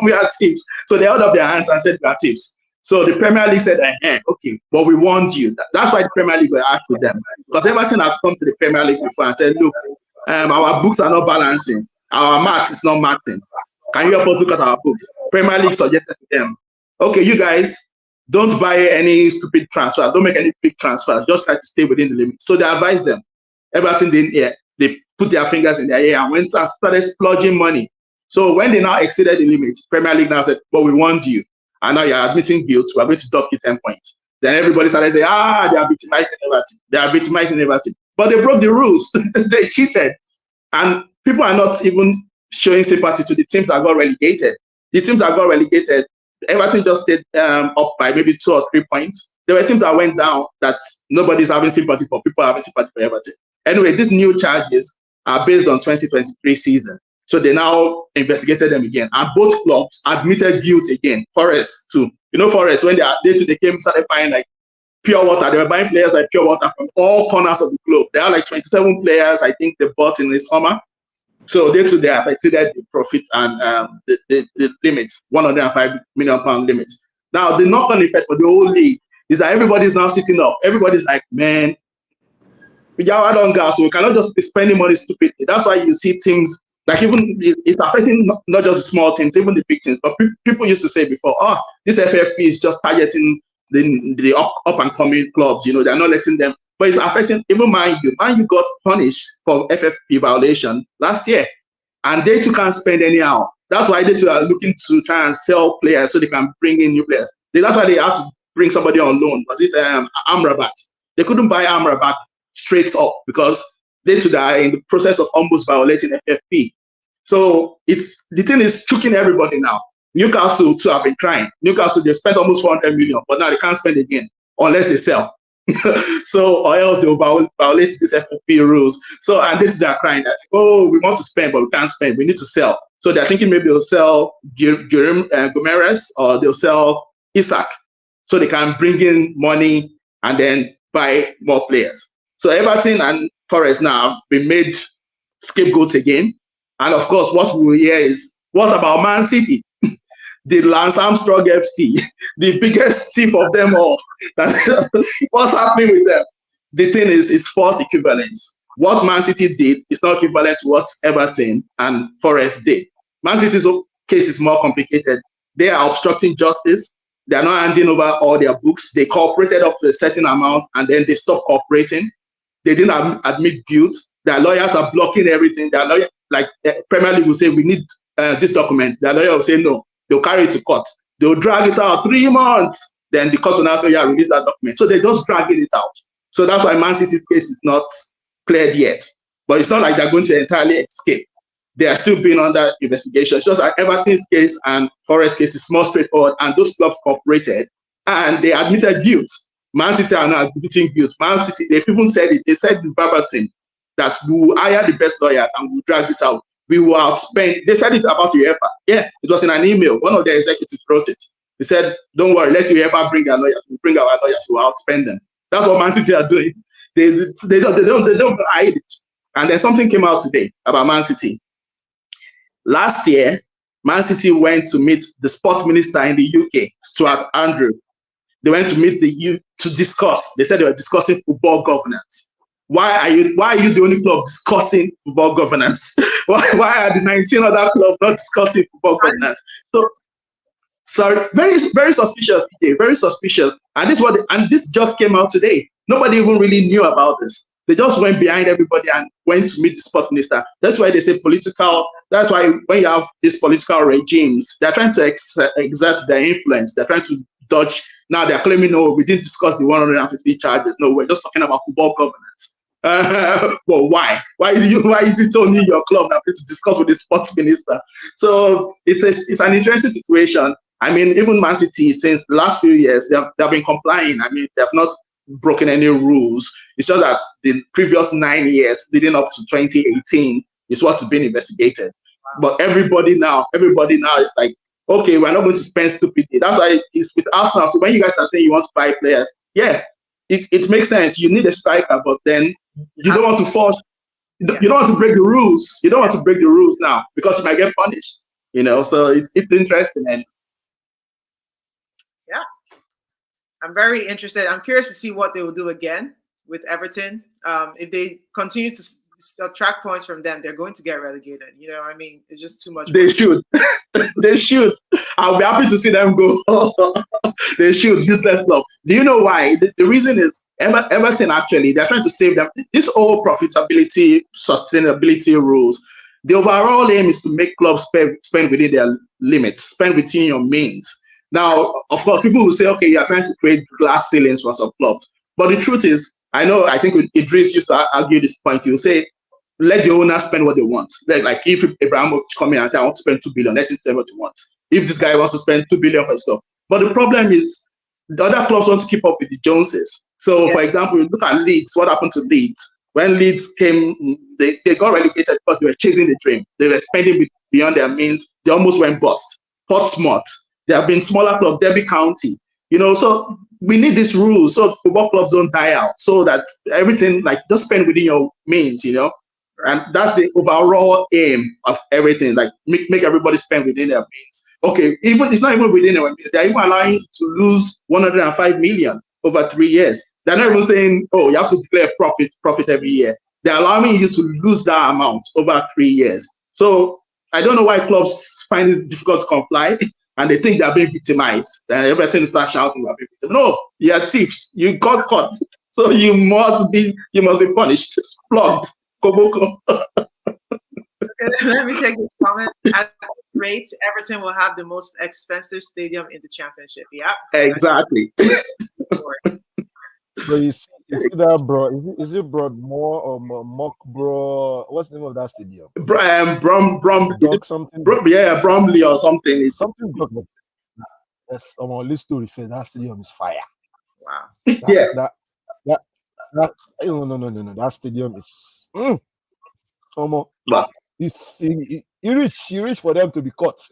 We are thieves." So they held up their hands and said, "We are thieves." So the Premier League said, "Okay, but we warned you." That's why the Premier League were after them, because Everton had come to the Premier League before and said, "Look, our books are not balancing. Our maths is not matching. Can you help us look at our book?" Premier League suggested to them, "Okay, you guys, don't buy any stupid transfers. Don't make any big transfers. Just try to stay within the limit." So they advised them. Everton didn't hear. They put their fingers in their ear and went and started splurging money. So when they now exceeded the limit, Premier League now said, "But we warned you, and now you're admitting guilt. We're going to dock you 10 points." Then everybody started saying, they are victimizing Everton. They are victimizing Everton. But they broke the rules. They cheated. And people are not even showing sympathy to the teams that got relegated. The teams that got relegated, Everton just stayed up by maybe 2 or 3 points. There were teams that went down that nobody's having sympathy for. People are having sympathy for Everton. Anyway, these new charges are based on 2023 season. So they now investigated them again. And both clubs admitted guilt again. Forest too. You know, Forest, when they came, started buying like pure water. They were buying players like pure water from all corners of the globe. There are like 27 players, I think, they bought in the summer. So they have exceeded the profit and the limits, £105 million limits. Now, the knock-on effect for the whole league is that everybody's now sitting up. Everybody's like, man, so we cannot just be spending money stupidly. That's why you see teams like even it's affecting not just the small teams, even the big teams. But people used to say before, oh, this FFP is just targeting the up and coming clubs. You know, they're not letting them. But it's affecting even Man U. Man U got punished for FFP violation last year, and they too can't spend anyhow. That's why they too are looking to try and sell players so they can bring in new players. That's why they have to bring somebody on loan. Was it Amrabat? They couldn't buy Amrabat straight up because they too are in the process of almost violating FFP. So the thing is choking everybody now. Newcastle too have been crying. Newcastle, they spent almost 400 million, but now they can't spend again unless they sell. So or else they will violate these FFP rules. So and this they're crying that, oh, we want to spend, but we can't spend. We need to sell. So they're thinking maybe they'll sell Jerome Gomeres or they'll sell Isak, so they can bring in money and then buy more players. So Everton and Forest now have been made scapegoats again. And of course, what we hear is, what about Man City? The Lance Armstrong FC, the biggest thief of them all. What's happening with them? The thing is false equivalence. What Man City did is not equivalent to what Everton and Forest did. Man City's case is more complicated. They are obstructing justice. They are not handing over all their books. They cooperated up to a certain amount and then they stopped cooperating. They didn't admit guilt. Their lawyers are blocking everything. Their lawyer, like Premier League will say, we need this document. Their lawyer will say no. They'll carry it to court. They'll drag it out 3 months. Then the court will now say, yeah, release that document. So they're just dragging it out. So that's why Man City's case is not cleared yet. But it's not like they're going to entirely escape. They are still being under investigation. It's just like Everton's case and Forest case is more straightforward, and those clubs cooperated and they admitted guilt. Man City are now admitting guilt. Man City, they've even said it. They said the verbatim that we will hire the best lawyers and we'll drag this out. We will outspend. They said it about UEFA. Yeah, it was in an email. One of the executives wrote it. He said, don't worry, let UEFA bring their lawyers. We bring our lawyers, we will outspend them. That's what Man City are doing. They don't hide it. And then something came out today about Man City. Last year, Man City went to meet the sports minister in the UK, Stuart Andrew. They went to meet to discuss. They said they were discussing football governance. Why are you the only club discussing football governance? why are the 19 other clubs not discussing football governance? So very, very suspicious, very suspicious. And this just came out today. Nobody even really knew about this. They just went behind everybody and went to meet the sports minister. That's why they say political. That's why when you have these political regimes, they're trying to exert their influence. They're trying to dodge. Now they're claiming, no, we didn't discuss the 150 charges. No, we're just talking about football governance. But why? Why is it only your club that needs to discuss with the sports minister? So it's an interesting situation. I mean, even Man City, since the last few years, they've been complying. I mean, they've not broken any rules. It's just that the previous 9 years leading up to 2018 is what's been investigated. But everybody now is like, okay, we're not going to spend stupidly. That's why it's with Arsenal. So when you guys are saying you want to buy players, yeah, it makes sense. You need a striker, but then you don't want to force. You don't want to break the rules. You don't want to break the rules now because you might get punished. You know, so it's interesting. And
yeah, I'm very interested. I'm curious to see what they will do again with Everton. If they continue to subtract points from them, they're going to get relegated. You know, I mean, it's just too much.
They should. They should. I'll be happy to see them go. They should. Useless club. Do you know why? The reason is Everton actually, they're trying to save them. This whole profitability, sustainability rules, the overall aim is to make clubs spend within their limits, spend within your means. Now, of course, people will say, okay, you're trying to create glass ceilings for some clubs. But the truth is, I think Idris used to argue this point. He will say, let the owners spend what they want. Like if Abramovich come in and say, I want to spend 2 billion, let him spend what he wants. If this guy wants to spend 2 billion for his club. But the problem is, the other clubs want to keep up with the Joneses. So, for example, you look at Leeds. What happened to Leeds? When Leeds came, they got relegated because they were chasing the dream. They were spending beyond their means. They almost went bust. Portsmouth. There have been smaller clubs, Derby County. You know, so we need these rules so football clubs don't die out. So that everything, like, just spend within your means, you know. And that's the overall aim of everything. Like, make everybody spend within their means. Okay, it's not even within their means. They're even allowing you to lose 105 million. over 3 years. They're not even saying, oh, you have to declare profit every year. They're allowing you to lose that amount over 3 years. So I don't know why clubs find it difficult to comply and they think they're being victimized. And everything starts shouting about being victimized. No, you're thieves. You got caught. So you must be punished. Flogged. Koboko.
Let me take this comment. At this rate, Everton will have the most expensive stadium in the championship. Yeah.
Exactly.
So you see that, bro? Is it Broadmoor or Mockbro? What's the name of that stadium?
Bromley or something.
Something. Yes, on our list to refer. That stadium is fire.
Wow.
No. That stadium is. You reach for them to be caught.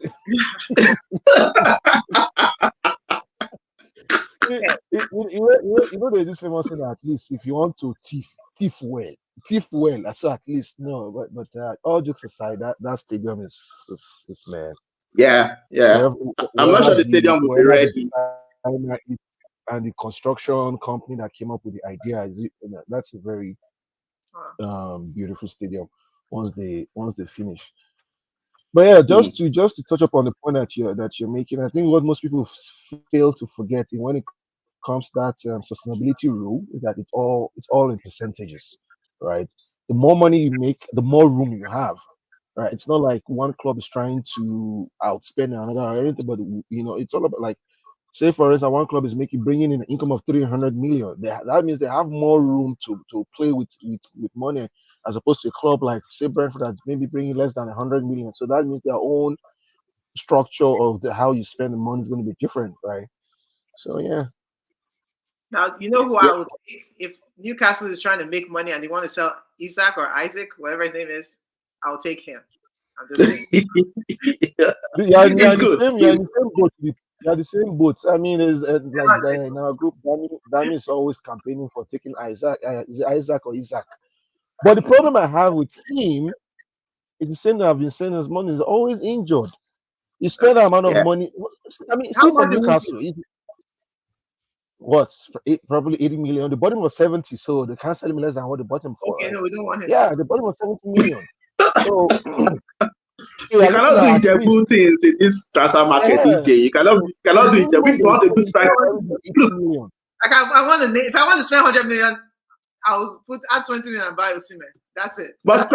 You know, there's this famous saying that at least if you want to thief well. So at least no, but all jokes aside, that stadium is man.
Yeah. I'm not sure the stadium will be ready.
And the construction company that came up with the idea that's a very beautiful stadium once they finish. But yeah, just to touch up on the point that you're making, I think what most people fail to forget when it comes to that sustainability rule is that it's all in percentages, right? The more money you make, the more room you have, right? It's not like one club is trying to outspend another or anything, but it's all about, like, say for instance, one club is bringing in an income of 300 million. That means they have more room to play with money, as opposed to a club like, say, Brentford that's maybe bringing less than 100 million. So that means their own structure of how you spend the money is going to be different, right? So yeah.
Now, you know who I would take if Newcastle is trying to make money and they want to sell Isaac or Isaac, whatever his name is. I'll take him. I'm just saying.
You're the same boat. I mean, it's like in our group, Danny is always campaigning for taking Isaac. Is it Isaac or Isaac? But the problem I have with him is the same that I've been saying. His money is always injured. He spent that amount of money. I mean, see for Newcastle, probably 80 million. The bottom was 70, so they can't sell him less than what the bottom for.
Okay, right? No, we don't want him.
Yeah, the bottom was 70 million. So
you cannot do Ijebu things in this transfer market, EJ. You cannot do Ijebu. If you want a good striker,
like I want to. If I want to spend 100 million, I'll add 20 million and buy Osimhen. That's it.
But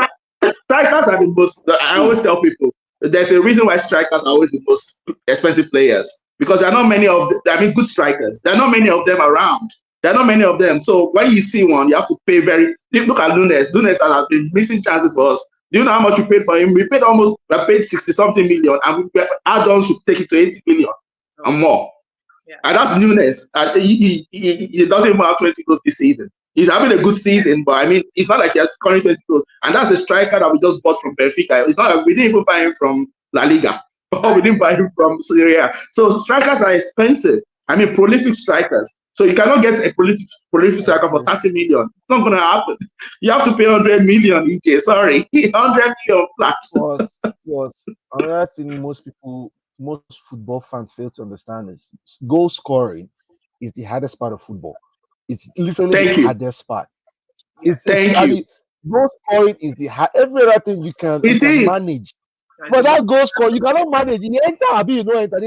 strikers are the most. I always tell people there's a reason why strikers are always the most expensive players, because there are not many of them. I mean, good strikers. There are not many of them around. There are not many of them. So when you see one, you have to pay look at Nunes. Nunes has been missing chances for us. Do you know how much we paid for him? We paid 60-something million, and add-ons should take it to 80 million and more. Yeah. And that's Nunes. He doesn't even have 20 goals this season. He's having a good season, but I mean, it's not like he has scoring 20 goals. And that's a striker that we just bought from Benfica. It's not like we didn't even buy him from La Liga, or we didn't buy him from Syria. So strikers are expensive. I mean, prolific strikers. So you cannot get a prolific striker for 30 million. It's not going to happen. You have to pay 100 million, EJ. Sorry. 100 million flat.
Another thing most football fans fail to understand is goal scoring is the hardest part of football. It's literally the hardest part. Goal scoring is every other thing you can manage. But that goal score, you cannot manage. You enter, you know, enter.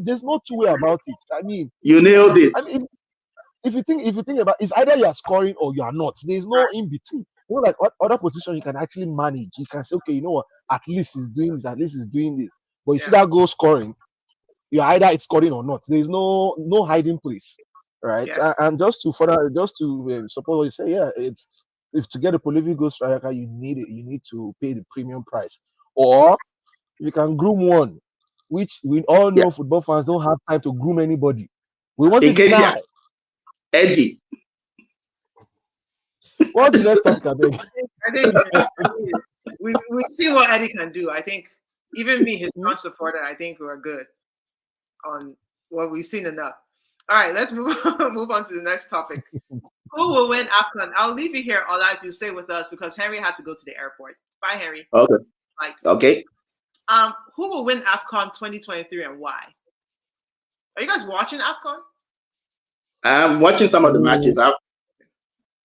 There's no two way about it. I mean,
you nailed it.
I mean, if you think about it's either you are scoring or you are not. There's no in between. You know, like other positions you can actually manage. You can say, okay, you know what, at least he's doing this, at least he's doing this. But you see that goal scoring, you're either it's scoring or not. There's no hiding place, right? Yes. And just to support what you say, if to get a prolific goal striker, you need to pay the premium price, or you can groom one, which we all know football fans don't have time to groom anybody. We want it now.
Eddie.
What's the next topic?
I think we see what Eddie can do. I think even me, his strong supporter, I think we're good on what we've seen enough. All right, let's move on to the next topic. Who will win AFCON? I'll leave you here, Ola, if you stay with us, because Henry had to go to the airport. Bye, Henry.
Okay. Okay.
Who will win AFCON 2023 and why? Are you guys watching AFCON?
I'm watching some of the matches.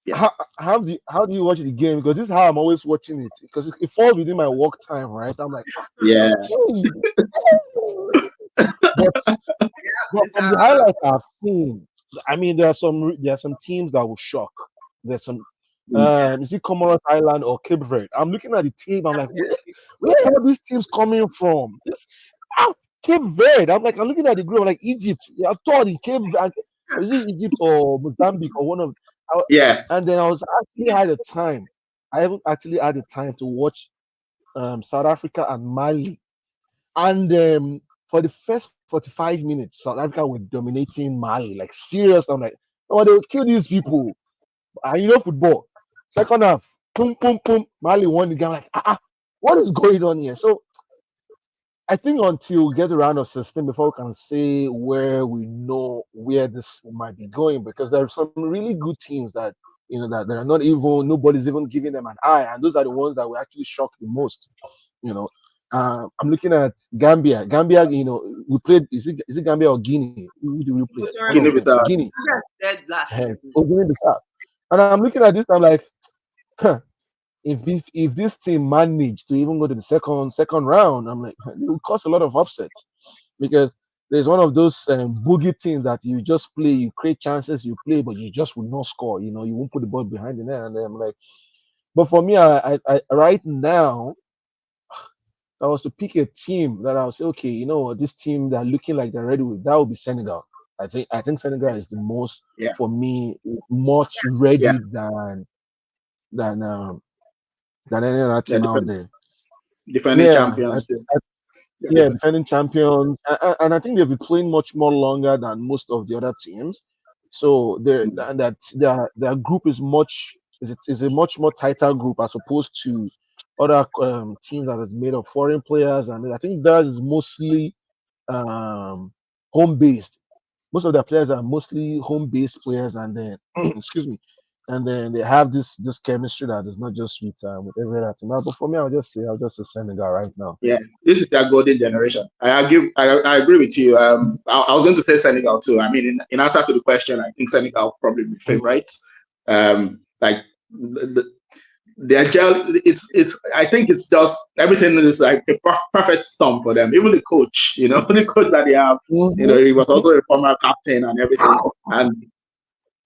Yeah.
How do you watch the game? Because this is how I'm always watching it. Because it falls within my work time, right? I'm like,
Yeah.
hey. But from the highlights I've seen, I mean, there are some teams that will shock. There's some is it Comoros Island or Cape Verde? I'm looking at the team. I'm like, where are these teams coming from? Cape Verde. I'm looking at the group. I'm like Egypt. I thought in Cape Verde, is it Egypt or Mozambique or one of?
Yeah.
And then I haven't actually had the time to watch South Africa and Mali. And for the first 45 minutes, South Africa were dominating Mali. Like, serious. I'm like, oh, they will kill these people. And football. Second half, boom, boom, boom. Mali won the game. Like, what is going on here? So I think until we get around of 16 before we can say where we know where this might be going, because there are some really good teams that that they're not even, nobody's even giving them an eye, and those are the ones that will actually shock the most. I'm looking at Gambia. Gambia, we played. Is it Gambia or Guinea? Who do we play?
Guinea-Bissau.
Guinea.
Dead last year.
Guinea-Bissau. And I'm looking at this. I'm like, if this team managed to even go to the second round, I'm like, it will cause a lot of upset, because there's one of those boogie teams that you just play, you create chances, you play, but you just will not score. You won't put the ball behind the net, and I'm like, but for me, I right now, I was to pick a team that I would say, okay, this team that are looking like they're ready with, that would be Senegal. I think Senegal is the most, for me, much ready than any other team out there.
Defending champions.
Defending champions, and I think they've been playing much more longer than most of the other teams. So their group is a much more tighter group as opposed to other teams that is made of foreign players, and I think that is mostly home based. Most of their players are mostly home based players, and then excuse me, and then they have this chemistry that is not just with every other team. But for me, I'll just say Senegal right now.
Yeah, this is their golden generation. I agree with you. I was going to say Senegal too. I mean, in answer to the question, I think Senegal probably be favorites. Like their gel, it's. I think it's just everything is like a perfect storm for them. Even the coach, the coach that they have, he was also a former captain and everything. And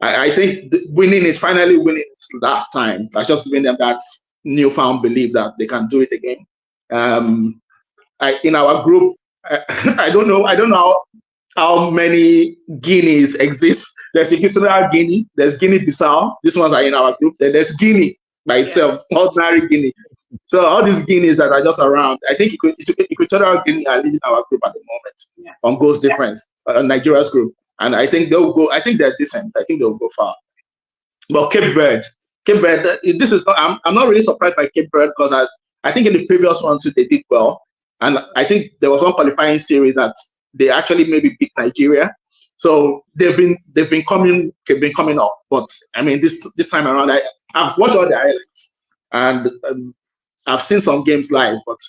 I think finally winning it last time, that's just giving them that newfound belief that they can do it again. In our group, I don't know how many Guineas exist. There's Equatorial Guinea, there's Guinea-Bissau. These ones are in our group. Then there's Guinea by itself, ordinary Guinea. So all these Guineas that are just around, I think Equatorial Guinea are leading our group at the moment on goals difference, Nigeria's group. And I think they'll go. I think they're decent. I think they'll go far. But Cape Verde. This is not. I'm not really surprised by Cape Verde, because I think in the previous one too they did well, and I think there was one qualifying series that they actually maybe beat Nigeria. So they've been coming up. But I mean, this time around, I've watched all the highlights, and I've seen some games live. But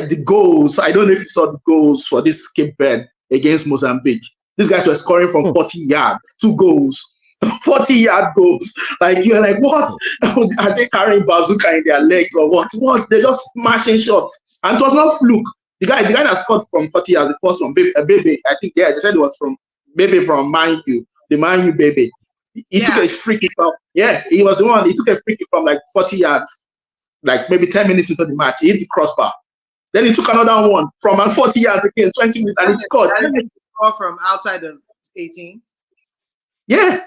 the goals, I don't know if you saw the goals for this Cape Verde against Mozambique. These guys were scoring from 40 yards, 2 goals, 40-yard goals. Like, you're like, what? Are they carrying bazooka in their legs or what? What? They're just smashing shots. And it was not fluke. The guy that scored from 40 yards, the first one, Baby, I think, they said it was from Baby from Man U, the Man U Baby. He took a free kick from, he was the one. He took a free kick from like 40 yards, like maybe 10 minutes into the match. He hit the crossbar. Then he took another one from 40 yards again, 20 minutes, and he scored.
From outside the 18.
Yeah.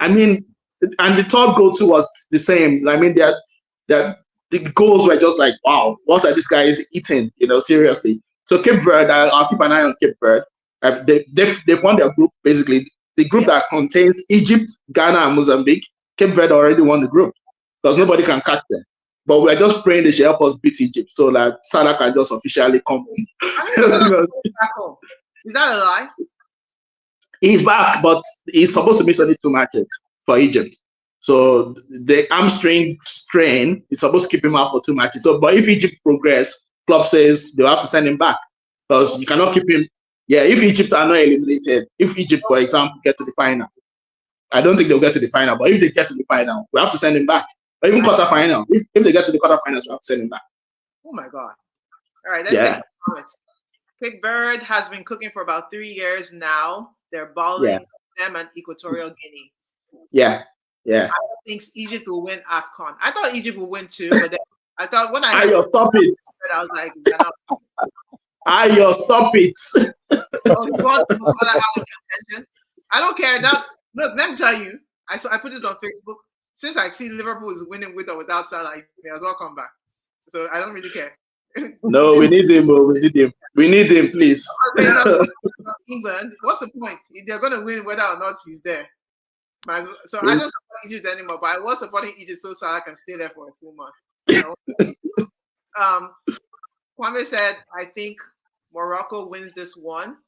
I mean, and the third goal too was the same. I mean, the goals were just like, wow, what are these guys eating? Seriously. So Cape Verde, I'll keep an eye on Cape Verde. They've won their group, basically. The group that contains Egypt, Ghana, and Mozambique. Cape Verde already won the group, because nobody can catch them. But we're just praying they should help us beat Egypt, so that Salah can just officially come home.
Is that a lie?
He's back, but he's supposed to miss only 2 matches for Egypt. So the hamstring strain is supposed to keep him out for 2 matches. So, but if Egypt progress, club says they'll have to send him back, because you cannot keep him. Yeah, if Egypt are not eliminated, if Egypt, for example, get to the final, I don't think they'll get to the final. But if they get to the final, we have to send him back. Or even quarterfinal. If they get to the quarterfinals, we have to send him back.
Oh my God. All right, let's take some comments. Kick Bird has been cooking for about 3 years now. They're balling them and Equatorial Guinea.
Yeah.
I don't think Egypt will win AFCON. I thought Egypt would win too, but then I thought when I
heard stop it.
I was like,
stop it.
Oh, he wants Musala out of contention. I don't care. Now, look, let me tell you. I put this on Facebook. Since I see Liverpool is winning with or without Salah, he may as well come back. So I don't really care.
No, we need him. We need him, please.
England. What's the point? If they're going to win whether or not he's there. So I don't support Egypt anymore, but I was supporting Egypt so Salah can stay there for a full month. You know? Kwame said, I think Morocco wins this one.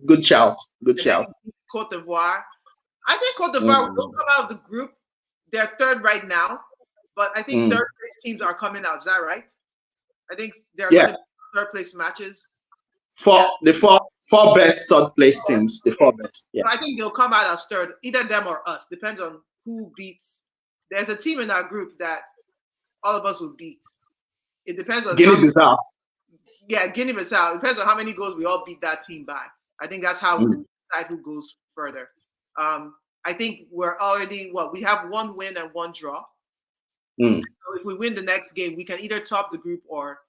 Good shout. Good shout.
Cote d'Ivoire. I think Cote d'Ivoire will come out of the group. They're third right now, but I think third place teams are coming out. Is that right? I think they're going to be third place matches. The four best third place teams. The four best. Yeah. So I think they'll come out as third, either them or us. Depends on who beats. There's a team in our group that all of us will beat. It depends on
Guinea-Bissau.
Yeah, Guinea-Bissau. It depends on how many goals we all beat that team by. I think that's how we decide who goes further. I think we're already we have 1 win and 1 draw. So if we win the next game, we can either top the group or,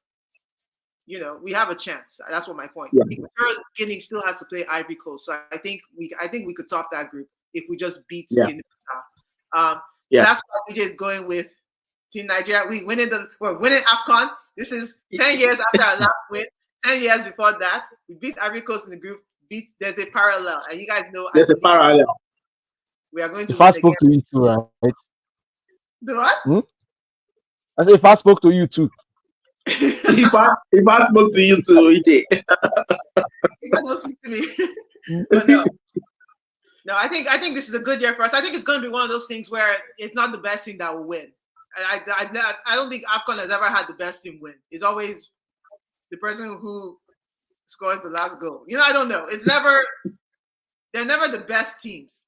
we have a chance. That's what my point.
Yeah.
Guinea still has to play Ivory Coast, so I think we could top that group if we just beat Guinea-Bissau. That's why we just going with Team Nigeria. We're winning AFCON. This is 10 years after our last win. 10 years before that, we beat Ivory Coast in the group. There's a parallel, and you guys know.
There's a parallel.
We are going to.
If I spoke to you too, right?
The what?
I said if I spoke to you too.
if I spoke to you too,
if I don't speak to me. But no, I think this is a good year for us. I think it's going to be one of those things where it's not the best team that will win. I don't think AFCON has ever had the best team win. It's always the person who scores the last goal. I don't know. They're never the best teams.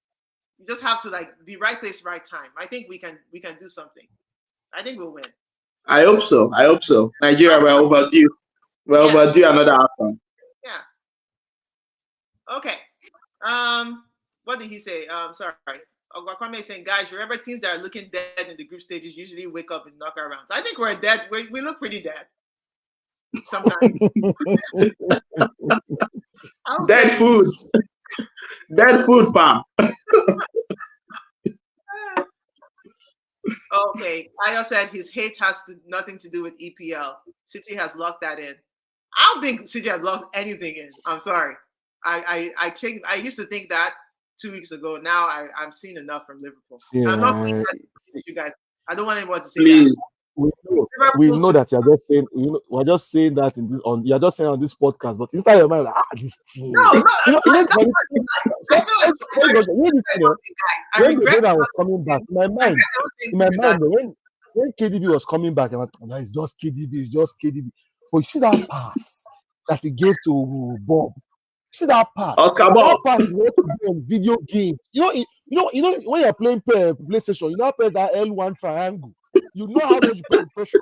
You just have to be right place, right time. I think we can do something. I think we'll win.
I hope so. Nigeria, we're overdue. We're overdue another AFCON.
Yeah. Okay. What did he say? Sorry. Kwame is saying, guys, remember teams that are looking dead in the group stages usually wake up in knockout rounds. I think we're dead. We look pretty dead. Sometimes.
Dead food. Dead food, fam.
Okay. Ayo said his hate has nothing to do with EPL. City has locked that in. I don't think City has locked anything in. I'm sorry. I used to think that 2 weeks ago. Now I'm seeing enough from Liverpool. I'm not saying that to you guys. I don't want anyone to say that.
We know that you're just saying, we're just saying that you're just saying on this podcast, but inside your mind, this team.
No, I
was coming back, in my mind, when KDB was coming back, I'm like, it's just KDB. But you see that pass that he gave to Bob. See that pass. That pass is what to do on video games. You know when you're playing PlayStation, you know that L1 triangle. You know how much you put pressure.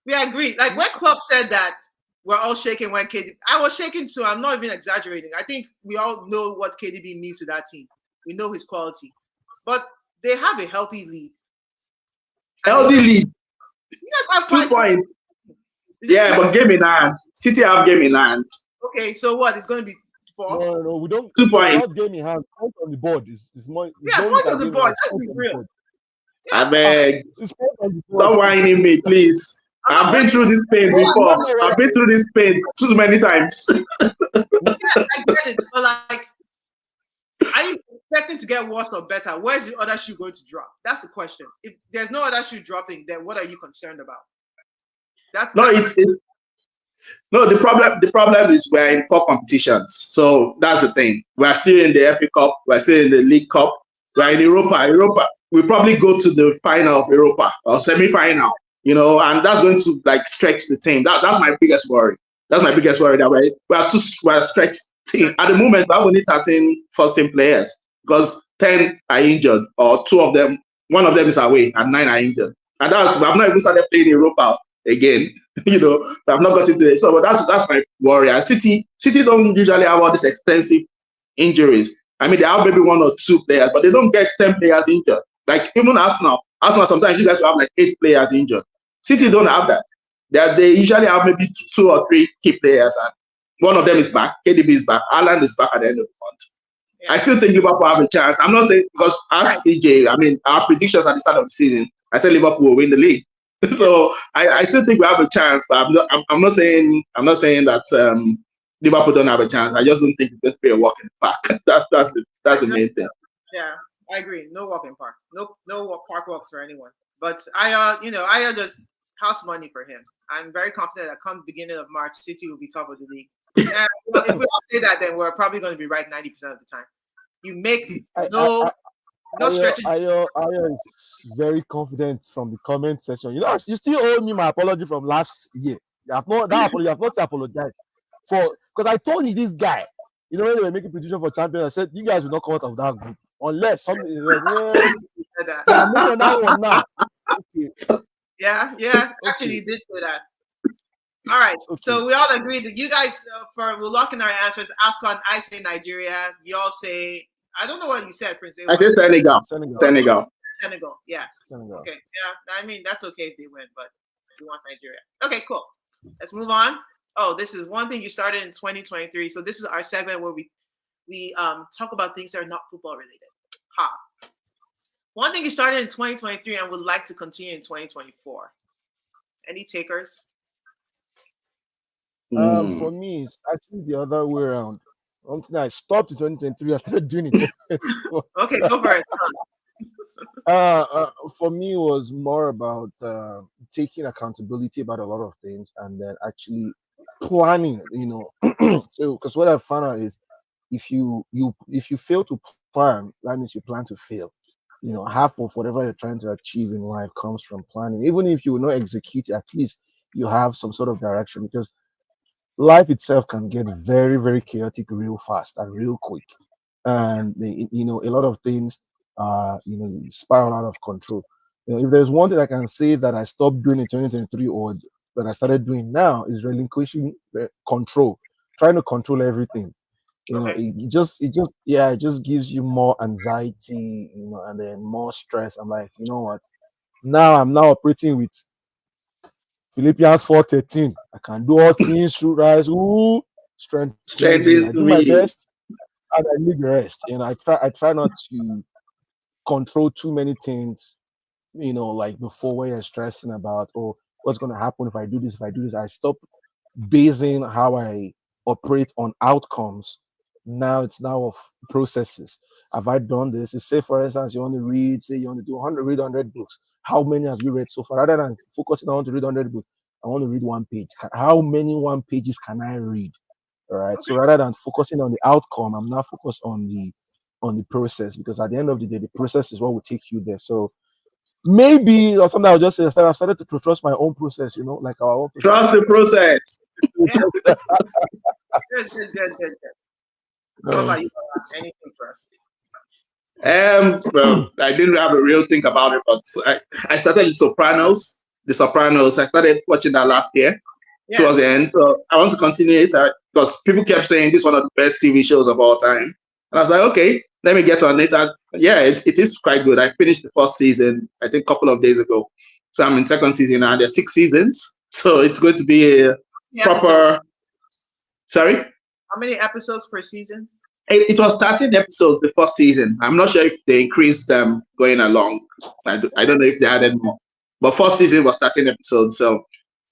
We agree. Like when Klopp said that we're all shaking when KDB, I was shaking too. I'm not even exaggerating. I think we all know what KDB means to that team. We know his quality, but they have a healthy lead.
You
guys have
2 points. Yeah, but game in hand. City have game in hand.
Okay, so what? It's going to be 4?
No, we don't.
2 points.
Not game in hand. Points on the board is more.
Points on the board. Let's be real.
I beg. Stop whining me, please. I've been through this pain before. I've been through this pain too many times.
Yes, I get it. But are you expecting to get worse or better? Where's the other shoe going to drop? That's the question. If there's no other shoe dropping, then what are you concerned about?
The problem is we're in 4 competitions. So that's the thing. We're still in the FA Cup. We're still in the League Cup. We're in Europa. We probably go to the final of Europa or semi-final, and that's going to stretch the team. That's my biggest worry. That's my biggest worry that we're stretched team. At the moment, we have only 13 first team players because 10 are injured, or one of them is away, and 9 are injured. And I've not even started playing Europa again. I've not got into it. So, but that's my worry. And City don't usually have all these expensive injuries. I mean, they have maybe 1 or 2 players, but they don't get 10 players injured. Like even Arsenal, sometimes you guys will have like 8 players injured. City don't have that. They usually have maybe 2 or 3 key players, and one of them is back. KDB is back. Haaland is back at the end of the month. Yeah. I still think Liverpool have a chance. I'm not saying, because as EJ, I mean, our predictions at the start of the season, I said Liverpool will win the league. So I still think we have a chance, but I'm not saying that Liverpool don't have a chance. I just don't think it's going to be a walk in the park. That's the main thing.
Yeah, I agree. No walk in park. No park walks for anyone. But I just house money for him. I'm very confident that come beginning of March, City will be top of the league. And if we all say that, then we're probably going to be right 90% of the time. You make no stretching.
I am very confident from the comment section. You still owe me my apology from last year. You have not apologized for, because I told you this guy. When they were making prediction for champions, I said you guys will not come out of that group unless something is I'm making that one now. Okay.
Yeah. Actually, you did say that. All right. Okay. So we all agree that you guys, we'll lock in our answers. AFCON, I say Nigeria. Y'all say, I don't know what you said, Prince.
I say Senegal.
Yes. Senegal. Okay. Yeah. I mean, that's okay if they win, but we want Nigeria. Okay, cool. Let's move on. Oh, this is one thing you started in 2023. So this is our segment where we talk about things that are not football related. One thing you started in 2023 and would like to continue in 2024. Any takers?
For me, it's actually the other way around. Something I stopped in 2023, I started doing it.
Okay, go for it.
For me, it was more about taking accountability about a lot of things and then actually planning. So because what I found out is if you fail to plan, that means you plan to fail. Half of whatever you're trying to achieve in life comes from planning. Even if you will not execute, at least you have some sort of direction, because life itself can get very, very chaotic real fast and real quick. And, a lot of things, spiral out of control. If there's one thing I can say that I stopped doing in 2023 or that I started doing now is relinquishing control, trying to control everything. It just gives you more anxiety, and then more stress. I'm like, you know what? Now I'm operating with Philippians 4:13. I can do all things through Christ who strengthens me. I do my best and I leave the rest. I try not to control too many things, like before, where you're stressing about, what's going to happen if I do this, I stop basing how I operate on outcomes. Now it's of processes. Have I done this? Say, for instance, you want to read, you want to do 100 books. How many have you read so far? Rather than focusing on, I want to read 100 books, I want to read 1 page. How many 1 pages can I read? All right. So rather than focusing on the outcome, I'm now focused on the process, because at the end of the day, the process is what will take you there. So maybe, or something I'll just say, I've started to trust my own process, like our own process.
Trust the process.
Good. What about you? Anything for us?
Well, I didn't have a real think about it, but I started The Sopranos. I started watching that last year towards the end. So I want to continue it because people kept saying this is one of the best TV shows of all time. And I was like, okay, let me get on it. And it is quite good. I finished the first season, I think, a couple of days ago. So I'm in second season now. There's 6 seasons. So it's going to be a proper... Sorry?
How many episodes per season?
It was 13 episodes the first season. I'm not sure if they increased them going along. I don't know if they added more. But first season was 13 episodes. So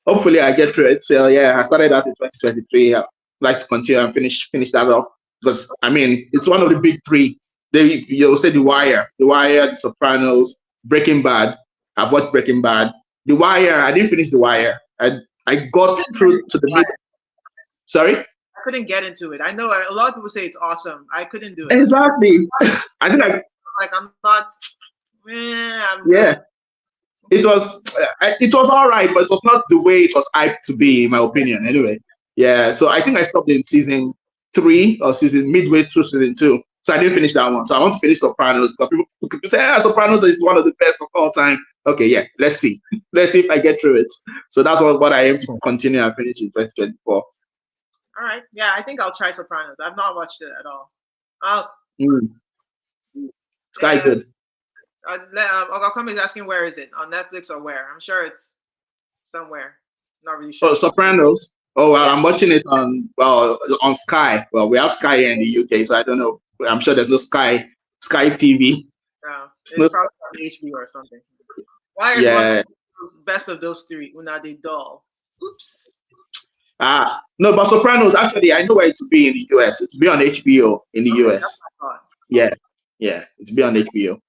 hopefully I get through it. So I started out in 2023. I'd like to continue and finish that off. Because, I mean, it's one of the big 3. You'll say The Wire, The Sopranos, Breaking Bad. I've watched Breaking Bad. The Wire, I didn't finish The Wire. I got through to the middle. Sorry?
I couldn't get into it. I know a lot of people say it's awesome. I couldn't do it.
Exactly. I think
I'm not.
It was all right, but it was not the way it was hyped to be, in my opinion. Anyway, so I think I stopped in season 3 or season midway through season 2. So I didn't finish that one. So I want to finish Sopranos. But people say, Sopranos is one of the best of all time. Okay, yeah, let's see. Let's see if I get through it. So that's what I aim to continue and finish in 2024.
All right. Yeah, I think I'll try Sopranos. I've not watched it at all.
It's quite good.
Come is asking where is it? On Netflix or where? I'm sure it's somewhere. Not really sure.
Oh, Sopranos. Oh, well, I'm watching it on Sky. Well, we have Sky here in the UK, so I don't know. I'm sure there's no Sky TV.
No, it's probably on HBO or something. Why is one best of those three? Una de Doll. Oops.
No, but Sopranos, actually, I know where it will be in the US. It will be on HBO in the US. Yeah, it will be on HBO.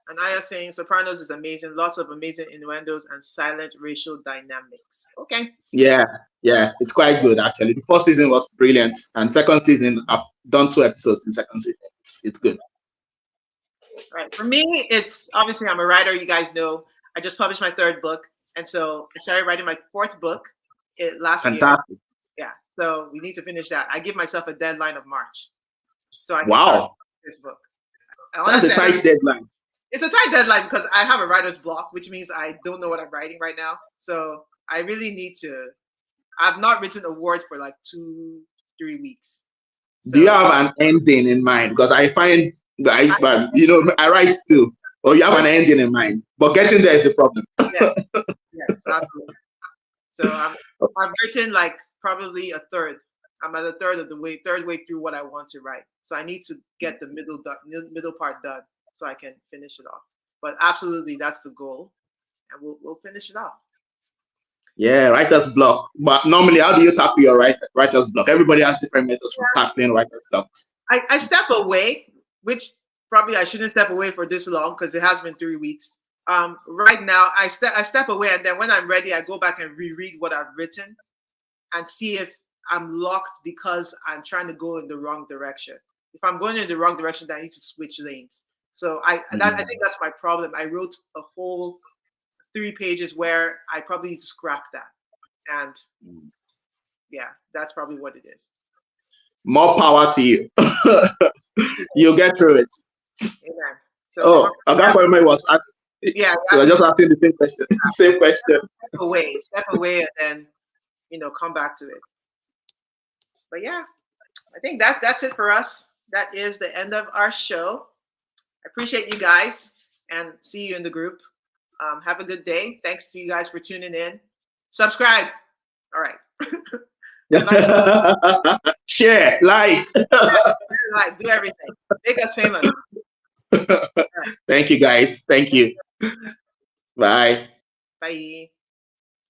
And I am saying Sopranos is amazing. Lots of amazing innuendos and silent racial dynamics. Okay.
Yeah, it's quite good actually. The first season was brilliant, and second season I've done 2 episodes in second season. It's good.
Right. For me, it's obviously I'm a writer. You guys know I just published my 3rd book, and so I started writing my 4th book last
Fantastic.
year. Yeah. So we need to finish that. I give myself a deadline of March, so I can
wow.
start this book.
That's a tight deadline.
It's a tight deadline because I have a writer's block, which means I don't know what I'm writing right now. So I really need to. I've not written a word for like 2-3 weeks. So,
do you have an ending in mind? Because I find I write too. Or you have an ending in mind, but getting there is the problem.
Yes, absolutely. So I've written like probably a third. I'm at a third way through what I want to write. So I need to get the middle part done so I can finish it off. But absolutely, that's the goal, and we'll finish it off.
Yeah, writer's block. But normally, how do you tackle your writer's block? Everybody has different methods for tackling writer's blocks.
I step away, which probably I shouldn't step away for this long because it has been 3 weeks. Right now, I step away, and then when I'm ready, I go back and reread what I've written and see if I'm locked because I'm trying to go in the wrong direction. If I'm going in the wrong direction, then I need to switch lanes. So I think that's my problem. I wrote a whole 3 pages where I probably need to scrap that. And yeah, that's probably what it is.
More power to you. You'll get through it.
Amen. So,
that's what I was asking.
Yeah,
I was just asking the same question. Same question.
Step away, and then come back to it. But yeah, I think that's it for us. That is the end of our show. I appreciate you guys and see you in the group. Have a good day. Thanks to you guys for tuning in. Subscribe. All right.
Share, like.
Do everything. Make us famous. Right.
Thank you, guys. Thank you. Bye.
Bye.